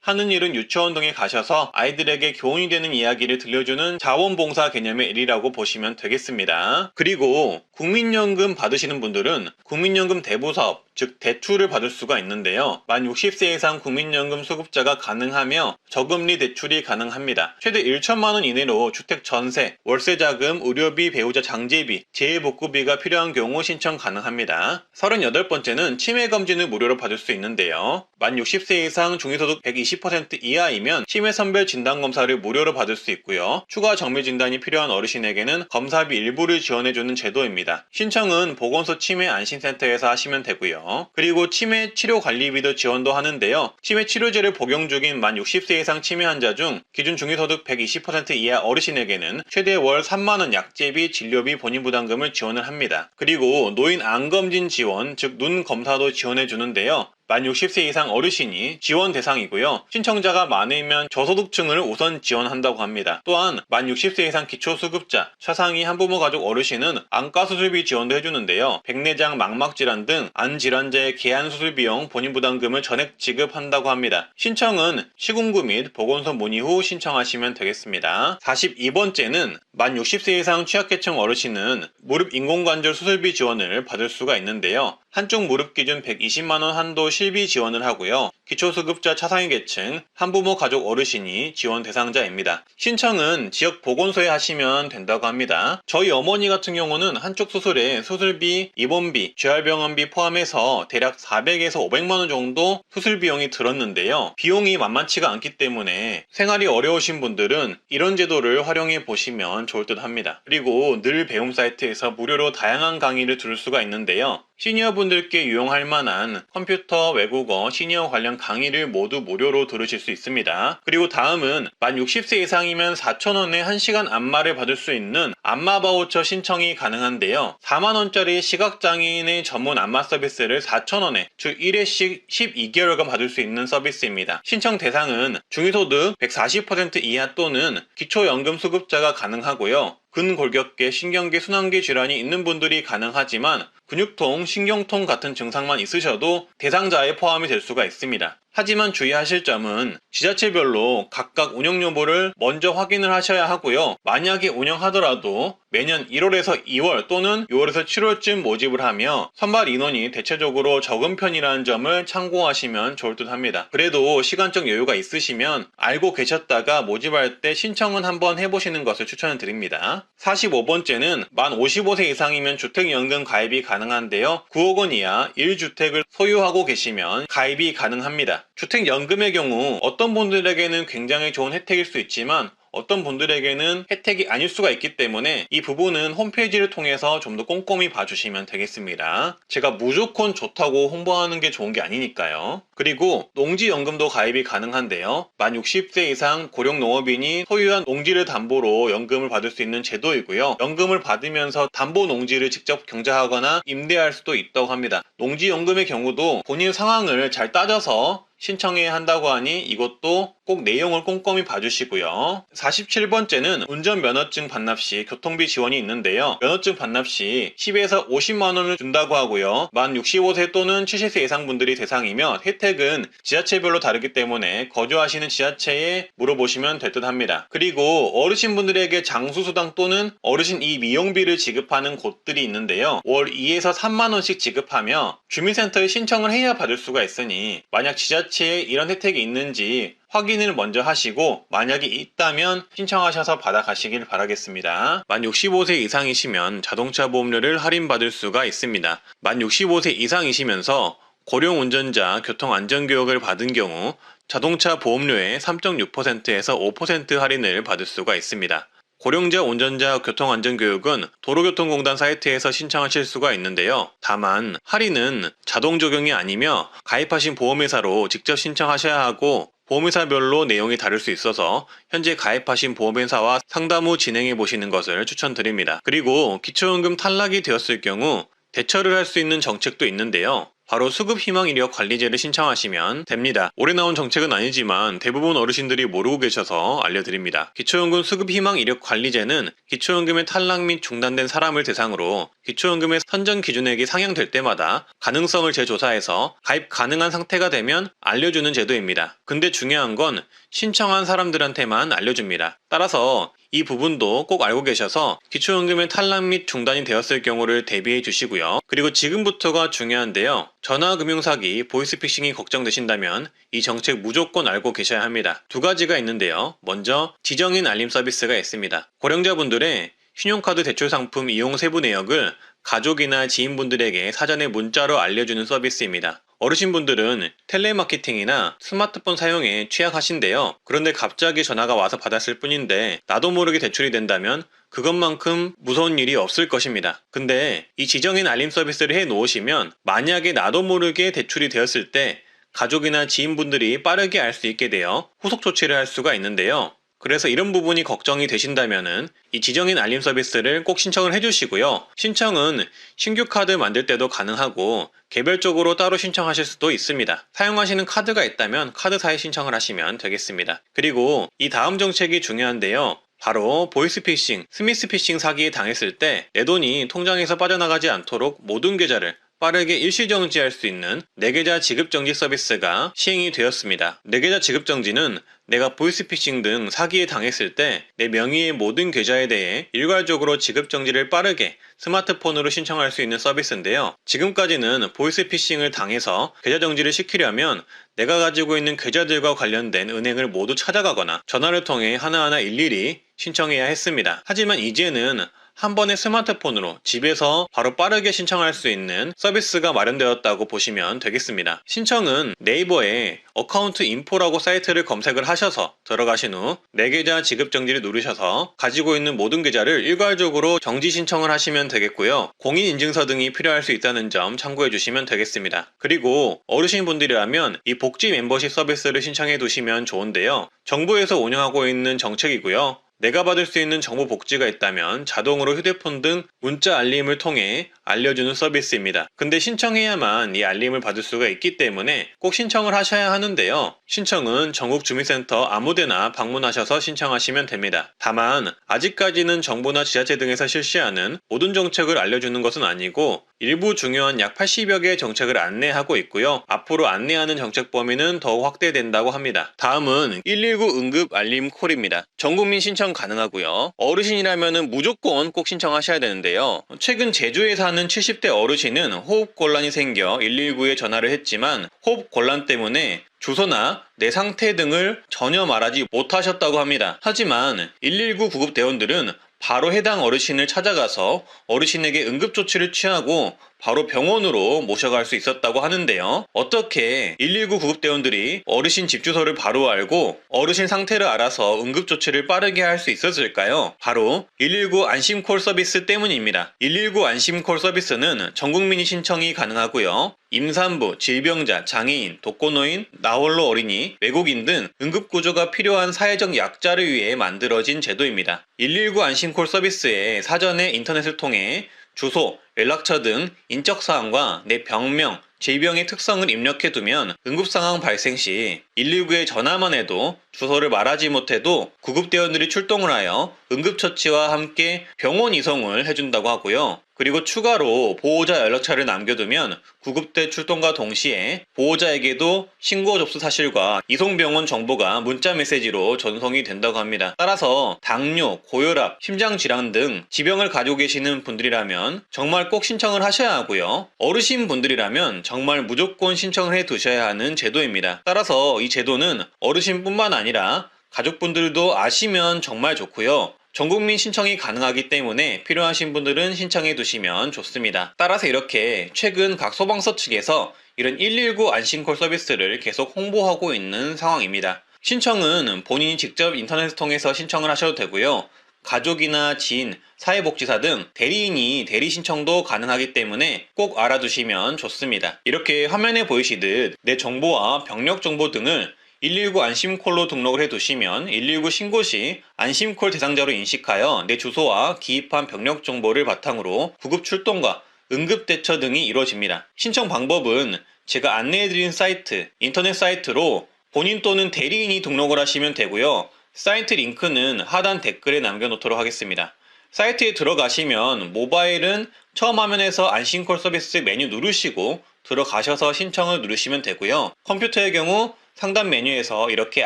Speaker 1: 하는 일은 유치원 등에 가셔서 아이들에게 교훈이 되는 이야기를 들려주는 자원봉사 개념의 일이라고 보시면 되겠습니다. 그리고 국민연금 받으시는 분들은 국민연금 대부사업, 즉 대출을 받을 수가 있는데요. 만 60세 이상 국민연금 수급자가 가능하며 저금리 대출이 가능합니다. 최대 1천만원 이내로 주택 전세, 월세자금, 의료비, 배우자 장제비, 재해복구비가 필요한 경우 신청 가능합니다. 38번째는 치매검진을 무료로 받을 수 있는데요. 만 60세 이상 중위소득 120% 이하이면 치매선별 진단검사를 무료로 받을 수 있고요. 추가 정밀진단이 필요한 어르신에게는 검사비 일부를 지원해주는 제도입니다. 신청은 보건소 치매안심센터에서 하시면 되고요. 그리고 치매 치료관리비도 지원도 하는데요. 치매 치료제를 복용 중인 만 60세 이상 치매 환자 중 기준 중위소득 120% 이하 어르신에게는 최대 월 3만원 약제비, 진료비, 본인 부담금을 지원을 합니다. 그리고 노인 암검진 지원, 즉 눈 검사도 지원해 주는데요. 만 60세 이상 어르신이 지원 대상이고요. 신청자가 많으면 저소득층을 우선 지원한다고 합니다. 또한 만 60세 이상 기초수급자, 차상위 한부모 가족 어르신은 안과수술비 지원도 해주는데요. 백내장, 망막질환 등 안질환자의 개안수술 비용 본인 부담금을 전액 지급한다고 합니다. 신청은 시군구 및 보건소 문의 후 신청하시면 되겠습니다. 42번째는 만 60세 이상 취약계층 어르신은 무릎 인공관절 수술비 지원을 받을 수가 있는데요. 한쪽 무릎 기준 120만원 한도 실비 지원을 하고요. 기초수급자 차상위 계층, 한부모 가족 어르신이 지원 대상자입니다. 신청은 지역 보건소에 하시면 된다고 합니다. 저희 어머니 같은 경우는 한쪽 수술에 수술비, 입원비, 재활병원비 포함해서 대략 400에서 500만원 정도 수술 비용이 들었는데요. 비용이 만만치가 않기 때문에 생활이 어려우신 분들은 이런 제도를 활용해 보시면 좋을 듯 합니다. 그리고 늘 배움 사이트에서 무료로 다양한 강의를 들을 수가 있는데요. 시니어분들께 유용할 만한 컴퓨터, 외국어, 시니어 관련 강의를 모두 무료로 들으실 수 있습니다. 그리고 다음은 만 60세 이상이면 4,000원에 1시간 안마를 받을 수 있는 안마 바우처 신청이 가능한데요. 4만원짜리 시각장애인의 전문 안마 서비스를 4,000원에 주 1회씩 12개월간 받을 수 있는 서비스입니다. 신청 대상은 중위소득 140% 이하 또는 기초연금 수급자가 가능하고요. 근골격계, 신경계, 순환계 질환이 있는 분들이 가능하지만 근육통, 신경통 같은 증상만 있으셔도 대상자에 포함이 될 수가 있습니다. 하지만 주의하실 점은 지자체별로 각각 운영 여부를 먼저 확인을 하셔야 하고요. 만약에 운영하더라도 매년 1월에서 2월 또는 6월에서 7월쯤 모집을 하며 선발 인원이 대체적으로 적은 편이라는 점을 참고하시면 좋을 듯 합니다. 그래도 시간적 여유가 있으시면 알고 계셨다가 모집할 때 신청은 한번 해보시는 것을 추천을 드립니다. 45번째는 만 55세 이상이면 주택연금 가입이 가능한데요. 9억 원 이하 1주택을 소유하고 계시면 가입이 가능합니다. 주택연금의 경우 어떤 분들에게는 굉장히 좋은 혜택일 수 있지만 어떤 분들에게는 혜택이 아닐 수가 있기 때문에 이 부분은 홈페이지를 통해서 좀 더 꼼꼼히 봐주시면 되겠습니다. 제가 무조건 좋다고 홍보하는 게 좋은 게 아니니까요. 그리고 농지연금도 가입이 가능한데요. 만 60세 이상 고령농업인이 소유한 농지를 담보로 연금을 받을 수 있는 제도이고요. 연금을 받으면서 담보 농지를 직접 경자하거나 임대할 수도 있다고 합니다. 농지연금의 경우도 본인 상황을 잘 따져서 신청해야 한다고 하니 이것도 꼭 내용을 꼼꼼히 봐주시고요. 47번째는 운전면허증 반납 시 교통비 지원이 있는데요. 면허증 반납 시 10에서 50만원을 준다고 하고요. 만 65세 또는 70세 이상 분들이 대상이며 혜택은 지자체별로 다르기 때문에 거주하시는 지자체에 물어보시면 될 듯 합니다. 그리고 어르신분들에게 장수수당 또는 어르신 미용비를 지급하는 곳들이 있는데요. 월 2에서 3만원씩 지급하며 주민센터에 신청을 해야 받을 수가 있으니 만약 지자체에 이런 혜택이 있는지 확인을 먼저 하시고 만약에 있다면 신청하셔서 받아가시길 바라겠습니다. 만 65세 이상이시면 자동차 보험료를 할인받을 수가 있습니다. 만 65세 이상이시면서 고령 운전자 교통안전교육을 받은 경우 자동차 보험료의 3.6%에서 5% 할인을 받을 수가 있습니다. 고령자 운전자 교통안전교육은 도로교통공단 사이트에서 신청하실 수가 있는데요. 다만 할인은 자동 적용이 아니며 가입하신 보험회사로 직접 신청하셔야 하고 보험회사별로 내용이 다를 수 있어서 현재 가입하신 보험회사와 상담 후 진행해 보시는 것을 추천드립니다. 그리고 기초연금 탈락이 되었을 경우 대처를 할 수 있는 정책도 있는데요. 바로 수급희망이력관리제를 신청하시면 됩니다. 올해 나온 정책은 아니지만 대부분 어르신들이 모르고 계셔서 알려드립니다. 기초연금 수급희망이력관리제는 기초연금의 탈락 및 중단된 사람을 대상으로 기초연금의 선정 기준액이 상향될 때마다 가능성을 재조사해서 가입 가능한 상태가 되면 알려주는 제도입니다. 근데 중요한 건 신청한 사람들한테만 알려줍니다. 따라서 이 부분도 꼭 알고 계셔서 기초연금의 탈락 및 중단이 되었을 경우를 대비해 주시고요. 그리고 지금부터가 중요한데요. 전화금융사기, 보이스피싱이 걱정되신다면 이 정책 무조건 알고 계셔야 합니다. 두 가지가 있는데요. 먼저 지정인 알림 서비스가 있습니다. 고령자분들의 신용카드 대출 상품 이용 세부 내역을 가족이나 지인분들에게 사전에 문자로 알려주는 서비스입니다. 어르신분들은 텔레마케팅이나 스마트폰 사용에 취약하신데요. 그런데 갑자기 전화가 와서 받았을 뿐인데 나도 모르게 대출이 된다면 그것만큼 무서운 일이 없을 것입니다. 근데 이 지정인 알림 서비스를 해 놓으시면 만약에 나도 모르게 대출이 되었을 때 가족이나 지인분들이 빠르게 알 수 있게 되어 후속 조치를 할 수가 있는데요. 그래서 이런 부분이 걱정이 되신다면은 이 지정인 알림 서비스를 꼭 신청을 해주시고요. 신청은 신규 카드 만들 때도 가능하고 개별적으로 따로 신청하실 수도 있습니다. 사용하시는 카드가 있다면 카드사에 신청을 하시면 되겠습니다. 그리고 이 다음 정책이 중요한데요. 바로 보이스피싱, 스미스피싱 사기에 당했을 때 내 돈이 통장에서 빠져나가지 않도록 모든 계좌를 빠르게 일시정지할 수 있는 내계좌 지급정지 서비스가 시행이 되었습니다. 내계좌 지급정지는 내가 보이스피싱 등 사기에 당했을 때 내 명의의 모든 계좌에 대해 일괄적으로 지급정지를 빠르게 스마트폰으로 신청할 수 있는 서비스인데요. 지금까지는 보이스피싱을 당해서 계좌 정지를 시키려면 내가 가지고 있는 계좌들과 관련된 은행을 모두 찾아가거나 전화를 통해 하나하나 일일이 신청해야 했습니다. 하지만 이제는 한 번에 스마트폰으로 집에서 바로 빠르게 신청할 수 있는 서비스가 마련되었다고 보시면 되겠습니다. 신청은 네이버에 어카운트 인포라고 사이트를 검색을 하셔서 들어가신 후 내 계좌 지급 정지를 누르셔서 가지고 있는 모든 계좌를 일괄적으로 정지 신청을 하시면 되겠고요. 공인인증서 등이 필요할 수 있다는 점 참고해 주시면 되겠습니다. 그리고 어르신분들이라면 이 복지 멤버십 서비스를 신청해 두시면 좋은데요. 정부에서 운영하고 있는 정책이고요. 내가 받을 수 있는 정보 복지가 있다면 자동으로 휴대폰 등 문자 알림을 통해 알려주는 서비스입니다. 근데 신청해야만 이 알림을 받을 수가 있기 때문에 꼭 신청을 하셔야 하는데요. 신청은 전국 주민센터 아무데나 방문하셔서 신청하시면 됩니다. 다만 아직까지는 정부나 지자체 등에서 실시하는 모든 정책을 알려주는 것은 아니고 일부 중요한 약 80여 개의 정책을 안내하고 있고요. 앞으로 안내하는 정책 범위는 더욱 확대된다고 합니다. 다음은 119 응급 알림 콜입니다. 전국민 신청 가능하고요. 어르신이라면 무조건 꼭 신청하셔야 되는데요. 최근 제주에 사는 70대 어르신은 호흡곤란이 생겨 119에 전화를 했지만 호흡곤란 때문에 주소나 내 상태 등을 전혀 말하지 못하셨다고 합니다. 하지만 119 구급대원들은 바로 해당 어르신을 찾아가서 어르신에게 응급조치를 취하고 바로 병원으로 모셔갈 수 있었다고 하는데요. 어떻게 119 구급대원들이 어르신 집 주소를 바로 알고 어르신 상태를 알아서 응급조치를 빠르게 할 수 있었을까요? 바로 119 안심콜 서비스 때문입니다. 119 안심콜 서비스는 전국민이 신청이 가능하고요. 임산부, 질병자, 장애인, 독거노인, 나홀로 어린이, 외국인 등 응급구조가 필요한 사회적 약자를 위해 만들어진 제도입니다. 119 안심콜 서비스에 사전에 인터넷을 통해 주소, 연락처 등 인적사항과 내 병명, 질병의 특성을 입력해두면 응급상황 발생 시 119에 전화만 해도 주소를 말하지 못해도 구급대원들이 출동을 하여 응급처치와 함께 병원 이송을 해준다고 하고요. 그리고 추가로 보호자 연락처를 남겨두면 구급대 출동과 동시에 보호자에게도 신고 접수 사실과 이송병원 정보가 문자 메시지로 전송이 된다고 합니다. 따라서 당뇨, 고혈압, 심장질환 등 지병을 가지고 계시는 분들이라면 정말 꼭 신청을 하셔야 하고요. 어르신 분들이라면 정말 무조건 신청을 해 두셔야 하는 제도입니다. 따라서 이 제도는 어르신뿐만 아니라 가족분들도 아시면 정말 좋고요. 전국민 신청이 가능하기 때문에 필요하신 분들은 신청해 두시면 좋습니다. 따라서 이렇게 최근 각 소방서 측에서 이런 119 안심콜 서비스를 계속 홍보하고 있는 상황입니다. 신청은 본인이 직접 인터넷을 통해서 신청을 하셔도 되고요. 가족이나 지인, 사회복지사 등 대리인이 대리 신청도 가능하기 때문에 꼭 알아두시면 좋습니다. 이렇게 화면에 보이시듯 내 정보와 병력 정보 등을 119 안심콜로 등록을 해두시면 119 신고 시 안심콜 대상자로 인식하여 내 주소와 기입한 병력 정보를 바탕으로 구급 출동과 응급 대처 등이 이루어집니다. 신청 방법은 제가 안내해드린 사이트, 인터넷 사이트로 본인 또는 대리인이 등록을 하시면 되고요. 사이트 링크는 하단 댓글에 남겨놓도록 하겠습니다. 사이트에 들어가시면 모바일은 처음 화면에서 안심콜 서비스 메뉴 누르시고 들어가셔서 신청을 누르시면 되고요. 컴퓨터의 경우 상단 메뉴에서 이렇게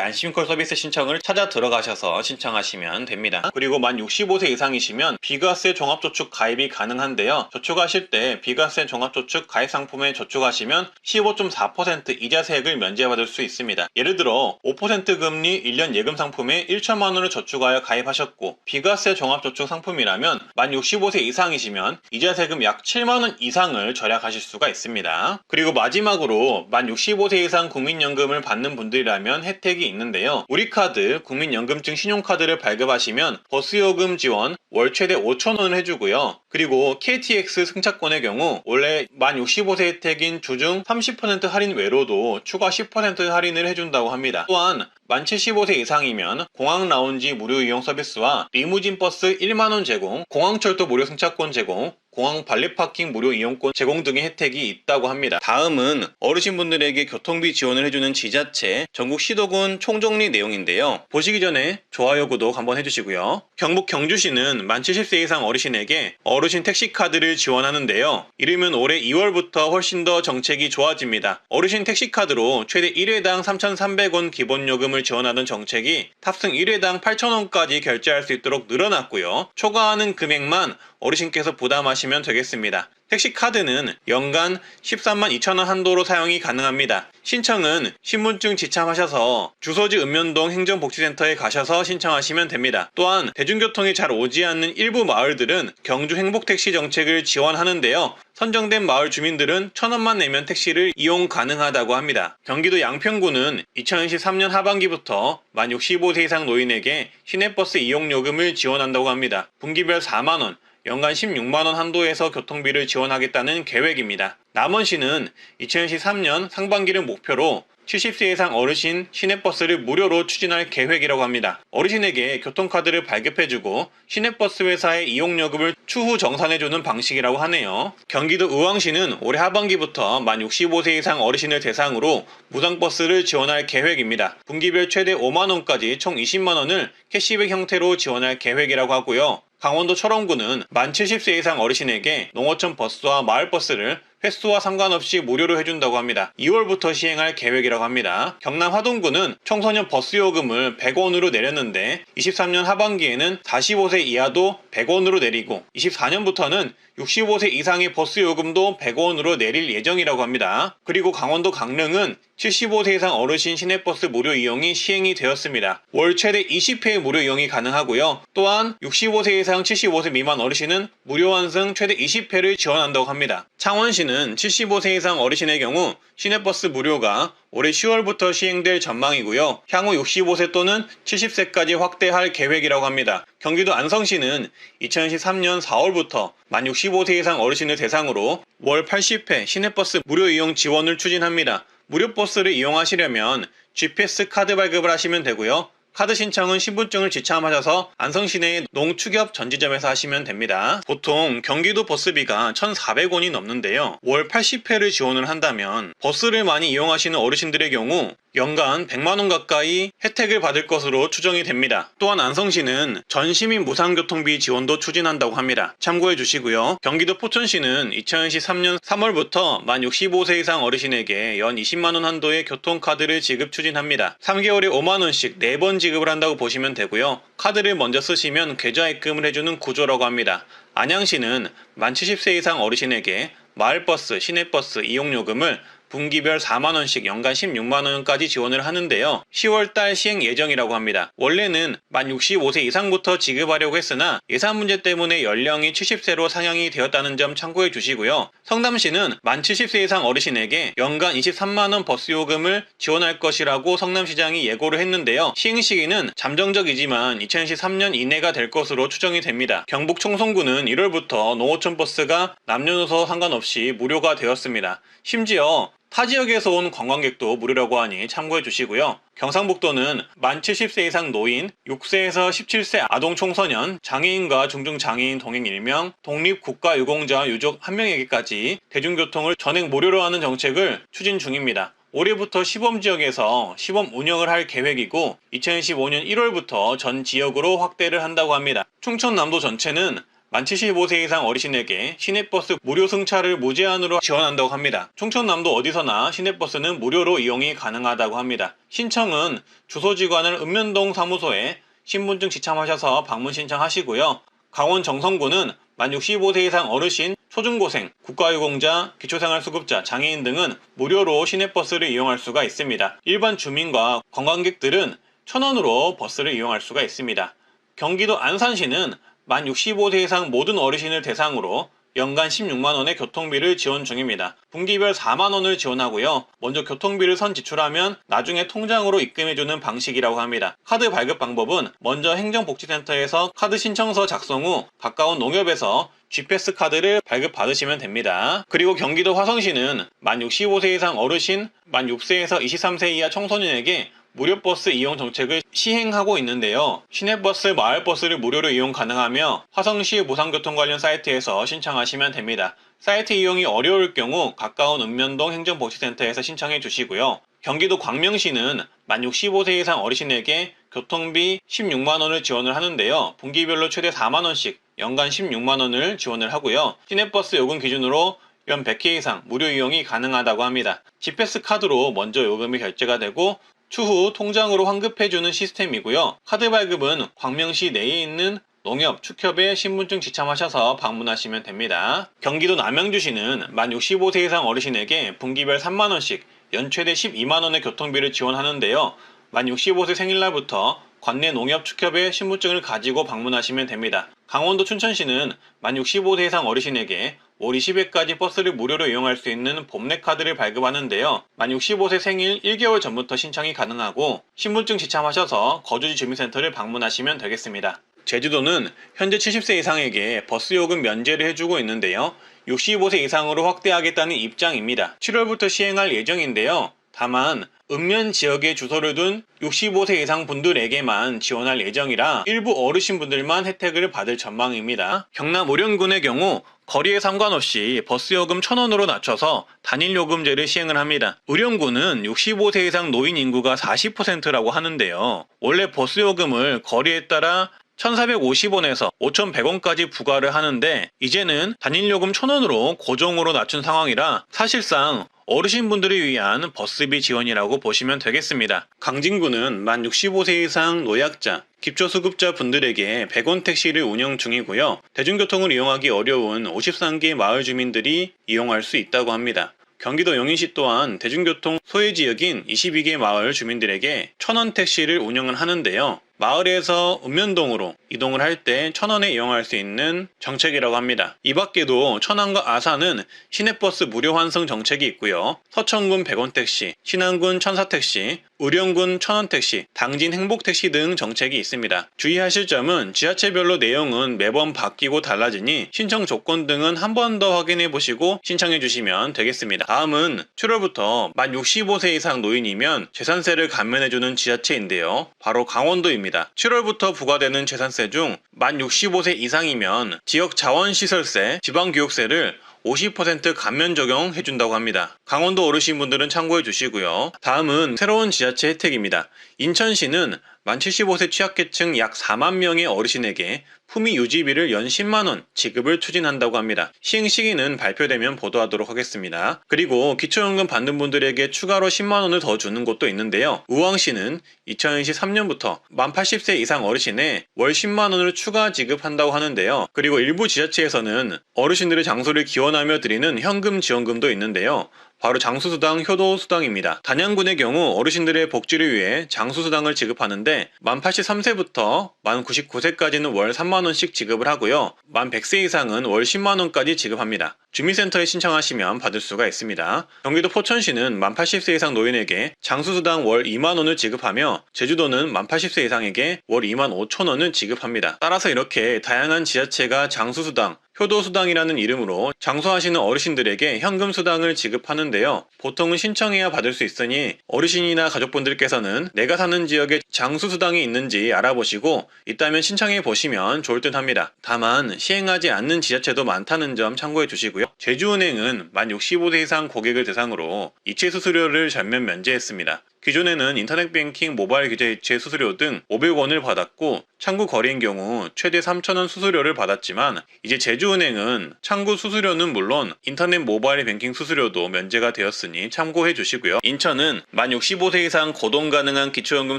Speaker 1: 안심콜 서비스 신청을 찾아 들어가셔서 신청하시면 됩니다. 그리고 만 65세 이상이시면 비과세 종합저축 가입이 가능한데요. 저축하실 때 비과세 종합저축 가입 상품에 저축하시면 15.4% 이자세액을 면제받을 수 있습니다. 예를 들어 5% 금리 1년 예금 상품에 1천만 원을 저축하여 가입하셨고 비과세 종합저축 상품이라면 만 65세 이상이시면 이자세금 약 7만 원 이상을 절약하실 수가 있습니다. 그리고 마지막으로 만 65세 이상 국민연금을 받는 분들이라면 혜택이 있는데요. 우리카드, 국민연금증 신용카드를 발급하시면 버스요금 지원 월 최대 5,000원을 해주고요. 그리고 KTX 승차권의 경우 원래 만 65세 혜택인 주중 30% 할인 외로도 추가 10% 할인을 해준다고 합니다. 또한 만 75세 이상이면 공항 라운지 무료 이용 서비스와 리무진 버스 1만원 제공, 공항철도 무료 승차권 제공, 공항 발렛파킹 무료 이용권 제공 등의 혜택이 있다고 합니다. 다음은 어르신분들에게 교통비 지원을 해주는 지자체 전국 시도군 총정리 내용인데요. 보시기 전에 좋아요, 구독 한번 해주시고요. 경북 경주시는 만 70세 이상 어르신에게 어르신 택시카드를 지원하는데요. 이르면 올해 2월부터 훨씬 더 정책이 좋아집니다. 어르신 택시카드로 최대 1회당 3,300원 기본요금을 지원하던 정책이 탑승 1회당 8,000원까지 결제할 수 있도록 늘어났고요. 초과하는 금액만 어르신께서 부담하시면 되겠습니다. 택시카드는 연간 13만 2천원 한도로 사용이 가능합니다. 신청은 신분증 지참하셔서 주소지 읍면동 행정복지센터에 가셔서 신청하시면 됩니다. 또한 대중교통이 잘 오지 않는 일부 마을들은 경주 행복택시 정책을 지원하는데요. 선정된 마을 주민들은 1,000원만 내면 택시를 이용 가능하다고 합니다. 경기도 양평구는 2023년 하반기부터 만 65세 이상 노인에게 시내버스 이용요금을 지원한다고 합니다. 분기별 4만원, 연간 16만원 한도에서 교통비를 지원하겠다는 계획입니다. 남원시는 2023년 상반기를 목표로 70세 이상 어르신 시내버스를 무료로 추진할 계획이라고 합니다. 어르신에게 교통카드를 발급해주고 시내버스 회사의 이용요금을 추후 정산해주는 방식이라고 하네요. 경기도 의왕시는 올해 하반기부터 만 65세 이상 어르신을 대상으로 무상버스를 지원할 계획입니다. 분기별 최대 5만원까지 총 20만원을 캐시백 형태로 지원할 계획이라고 하고요. 강원도 철원구는 만 70세 이상 어르신에게 농어촌 버스와 마을버스를 횟수와 상관없이 무료로 해준다고 합니다. 2월부터 시행할 계획이라고 합니다. 경남 화동구는 청소년 버스 요금을 100원으로 내렸는데 23년 하반기에는 45세 이하도 100원으로 내리고 24년부터는 65세 이상의 버스 요금도 100원으로 내릴 예정이라고 합니다. 그리고 강원도 강릉은 75세 이상 어르신 시내버스 무료 이용이 시행이 되었습니다. 월 최대 20회 무료 이용이 가능하고요. 또한 65세 이상 75세 미만 어르신은 무료 환승 최대 20회를 지원한다고 합니다. 창원시는 75세 이상 어르신의 경우 시내버스 무료가 올해 10월부터 시행될 전망이고요. 향후 65세 또는 70세까지 확대할 계획이라고 합니다. 경기도 안성시는 2023년 4월부터 만 65세 이상 어르신을 대상으로 월 80회 시내버스 무료 이용 지원을 추진합니다. 무료 버스를 이용하시려면 GPS 카드 발급을 하시면 되고요. 카드 신청은 신분증을 지참하셔서 안성시내 농축협 전지점에서 하시면 됩니다. 보통 경기도 버스비가 1,400원이 넘는데요. 월 80회를 지원을 한다면 버스를 많이 이용하시는 어르신들의 경우 연간 100만원 가까이 혜택을 받을 것으로 추정이 됩니다. 또한 안성시는 전시민 무상교통비 지원도 추진한다고 합니다. 참고해 주시고요. 경기도 포천시는 2023년 3월부터 만 65세 이상 어르신에게 연 20만원 한도의 교통카드를 지급 추진합니다. 3개월에 5만원씩 4번 지급을 한다고 보시면 되고요. 카드를 먼저 쓰시면 계좌 입금을 해주는 구조라고 합니다. 안양시는 만 70세 이상 어르신에게 마을버스, 시내버스 이용요금을 분기별 4만원씩 연간 16만원까지 지원을 하는데요. 10월달 시행 예정이라고 합니다. 원래는 만 65세 이상부터 지급하려고 했으나 예산 문제 때문에 연령이 70세로 상향이 되었다는 점 참고해 주시고요. 성남시는 만 70세 이상 어르신에게 연간 23만원 버스 요금을 지원할 것이라고 성남시장이 예고를 했는데요. 시행 시기는 잠정적이지만 2023년 이내가 될 것으로 추정이 됩니다. 경북 청송군은 1월부터 농어촌 버스가 남녀노소 상관없이 무료가 되었습니다. 심지어 타 지역에서 온 관광객도 무료라고 하니 참고해 주시고요. 경상북도는 만 70세 이상 노인, 6세에서 17세 아동 청소년, 장애인과 중증장애인 동행 1명, 독립국가유공자 유족 1명에게까지 대중교통을 전액 무료로 하는 정책을 추진 중입니다. 올해부터 시범지역에서 시범 운영을 할 계획이고 2015년 1월부터 전 지역으로 확대를 한다고 합니다. 충청남도 전체는 만 75세 이상 어르신에게 시내버스 무료 승차를 무제한으로 지원한다고 합니다. 충청남도 어디서나 시내버스는 무료로 이용이 가능하다고 합니다. 신청은 주소지관을 읍면동 사무소에 신분증 지참하셔서 방문 신청하시고요. 강원 정선구는 만 65세 이상 어르신, 초중고생, 국가유공자, 기초생활수급자, 장애인 등은 무료로 시내버스를 이용할 수가 있습니다. 일반 주민과 관광객들은 1,000원으로 버스를 이용할 수가 있습니다. 경기도 안산시는 만 65세 이상 모든 어르신을 대상으로 연간 16만원의 교통비를 지원 중입니다. 분기별 4만원을 지원하고요. 먼저 교통비를 선 지출하면 나중에 통장으로 입금해주는 방식이라고 합니다. 카드 발급 방법은 먼저 행정복지센터에서 카드 신청서 작성 후 가까운 농협에서 GPS 카드를 발급받으시면 됩니다. 그리고 경기도 화성시는 만 65세 이상 어르신, 만 6세에서 23세 이하 청소년에게 무료 버스 이용 정책을 시행하고 있는데요. 시내버스, 마을버스를 무료로 이용 가능하며 화성시 무상교통 관련 사이트에서 신청하시면 됩니다. 사이트 이용이 어려울 경우 가까운 읍면동 행정복지센터에서 신청해 주시고요. 경기도 광명시는 만 65세 이상 어르신에게 교통비 16만원을 지원을 하는데요. 분기별로 최대 4만원씩 연간 16만원을 지원을 하고요. 시내버스 요금 기준으로 연 100회 이상 무료 이용이 가능하다고 합니다. GPS 카드로 먼저 요금이 결제가 되고 추후 통장으로 환급해주는 시스템이고요. 카드 발급은 광명시 내에 있는 농협, 축협에 신분증 지참하셔서 방문하시면 됩니다. 경기도 남양주시는 만 65세 이상 어르신에게 분기별 3만원씩 연 최대 12만원의 교통비를 지원하는데요. 만 65세 생일날부터 관내 농협 축협에 신분증을 가지고 방문하시면 됩니다. 강원도 춘천시는 만 65세 이상 어르신에게 월 20회까지 버스를 무료로 이용할 수 있는 봄내 카드를 발급하는데요. 만 65세 생일 1개월 전부터 신청이 가능하고 신분증 지참하셔서 거주지 주민센터를 방문하시면 되겠습니다. 제주도는 현재 70세 이상에게 버스 요금 면제를 해주고 있는데요. 65세 이상으로 확대하겠다는 입장입니다. 7월부터 시행할 예정인데요. 다만 읍면 지역에 주소를 둔 65세 이상 분들에게만 지원할 예정이라 일부 어르신분들만 혜택을 받을 전망입니다. 경남 의령군의 경우 거리에 상관없이 버스요금 1,000원으로 낮춰서 단일요금제를 시행을 합니다. 의령군은 65세 이상 노인 인구가 40%라고 하는데요. 원래 버스요금을 거리에 따라 1,450원에서 5,100원까지 부과를 하는데 이제는 단일요금 1,000원으로 고정으로 낮춘 상황이라 사실상 어르신분들을 위한 버스비 지원이라고 보시면 되겠습니다. 강진구는 만 65세 이상 노약자, 기초수급자 분들에게 100원 택시를 운영 중이고요. 대중교통을 이용하기 어려운 53개 마을 주민들이 이용할 수 있다고 합니다. 경기도 용인시 또한 대중교통 소외지역인 22개 마을 주민들에게 1,000원 택시를 운영을 하는데요. 마을에서 읍면동으로 이동을 할 때 1,000원에 이용할 수 있는 정책이라고 합니다. 이 밖에도 천안과 아산은 시내버스 무료 환승 정책이 있고요. 서천군 100원 택시, 신안군 천사택시, 의령군 1,000원 택시, 당진 행복택시 등 정책이 있습니다. 주의하실 점은 지자체별로 내용은 매번 바뀌고 달라지니 신청 조건 등은 한 번 더 확인해 보시고 신청해 주시면 되겠습니다. 다음은 7월부터 만 65세 이상 노인이면 재산세를 감면해주는 지자체인데요. 바로 강원도입니다. 7월부터 부과되는 재산세 중 만 65세 이상이면 지역 자원시설세, 지방교육세를 50% 감면 적용해준다고 합니다. 강원도 어르신분들은 참고해 주시고요. 다음은 새로운 지자체 혜택입니다. 인천시는 만 75세 취약계층 약 4만 명의 어르신에게 품위 유지비를 연 10만원 지급을 추진한다고 합니다. 시행 시기는 발표되면 보도하도록 하겠습니다. 그리고 기초연금 받는 분들에게 추가로 10만원을 더 주는 곳도 있는데요. 우왕시는 2023년부터 만 80세 이상 어르신에 월 10만원을 추가 지급한다고 하는데요. 그리고 일부 지자체에서는 어르신들의 장소를 기원하며 드리는 현금 지원금도 있는데요. 바로 장수수당, 효도수당입니다. 단양군의 경우 어르신들의 복지를 위해 장수수당을 지급하는데 만 83세부터 만 99세까지는 월 3만원씩 지급을 하고요. 만 100세 이상은 월 10만원까지 지급합니다. 주민센터에 신청하시면 받을 수가 있습니다. 경기도 포천시는 만 80세 이상 노인에게 장수수당 월 2만원을 지급하며 제주도는 만 80세 이상에게 월 2만 5천원을 지급합니다. 따라서 이렇게 다양한 지자체가 장수수당, 효도수당이라는 이름으로 장수하시는 어르신들에게 현금수당을 지급하는데요. 보통은 신청해야 받을 수 있으니 어르신이나 가족분들께서는 내가 사는 지역에 장수수당이 있는지 알아보시고 있다면 신청해 보시면 좋을 듯 합니다. 다만 시행하지 않는 지자체도 많다는 점 참고해 주시고요. 제주은행은 만 65세 이상 고객을 대상으로 이체 수수료를 전면 면제했습니다. 기존에는 인터넷 뱅킹, 모바일 계좌 이체 수수료 등 500원을 받았고 창구 거래인 경우 최대 3,000원 수수료를 받았지만 이제 제주은행은 창구 수수료는 물론 인터넷 모바일 뱅킹 수수료도 면제가 되었으니 참고해 주시고요. 인천은 만 65세 이상 고동 가능한 기초연금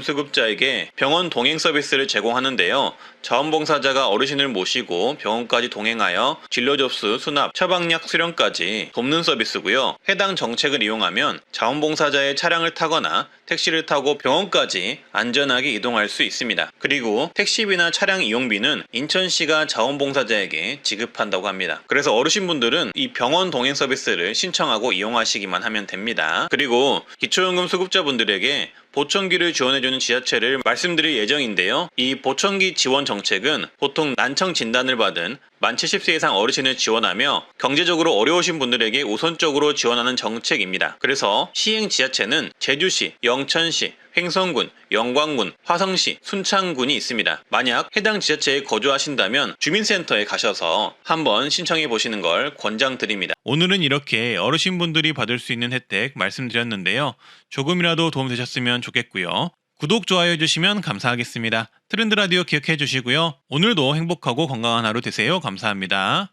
Speaker 1: 수급자에게 병원 동행 서비스를 제공하는데요. 자원봉사자가 어르신을 모시고 병원까지 동행하여 진료 접수, 수납, 처방약 수령까지 돕는 서비스고요. 해당 정책을 이용하면 자원봉사자의 차량을 타거나 택시를 타고 병원까지 안전하게 이동할 수 있습니다. 그리고 택시비나 차량 이용비는 인천시가 자원봉사자에게 지급한다고 합니다. 그래서 어르신분들은 이 병원 동행 서비스를 신청하고 이용하시기만 하면 됩니다. 그리고 기초연금 수급자분들에게 보청기를 지원해주는 지자체를 말씀드릴 예정인데요. 이 보청기 지원 정책은 보통 난청 진단을 받은 만 70세 이상 어르신을 지원하며 경제적으로 어려우신 분들에게 우선적으로 지원하는 정책입니다. 그래서 시행 지자체는 제주시, 영천시, 횡성군, 영광군, 화성시, 순창군이 있습니다. 만약 해당 지자체에 거주하신다면 주민센터에 가셔서 한번 신청해 보시는 걸 권장드립니다. 오늘은 이렇게 어르신분들이 받을 수 있는 혜택 말씀드렸는데요. 조금이라도 도움되셨으면 좋겠고요. 구독, 좋아요 해주시면 감사하겠습니다. 트렌드 라디오 기억해 주시고요. 오늘도 행복하고 건강한 하루 되세요. 감사합니다.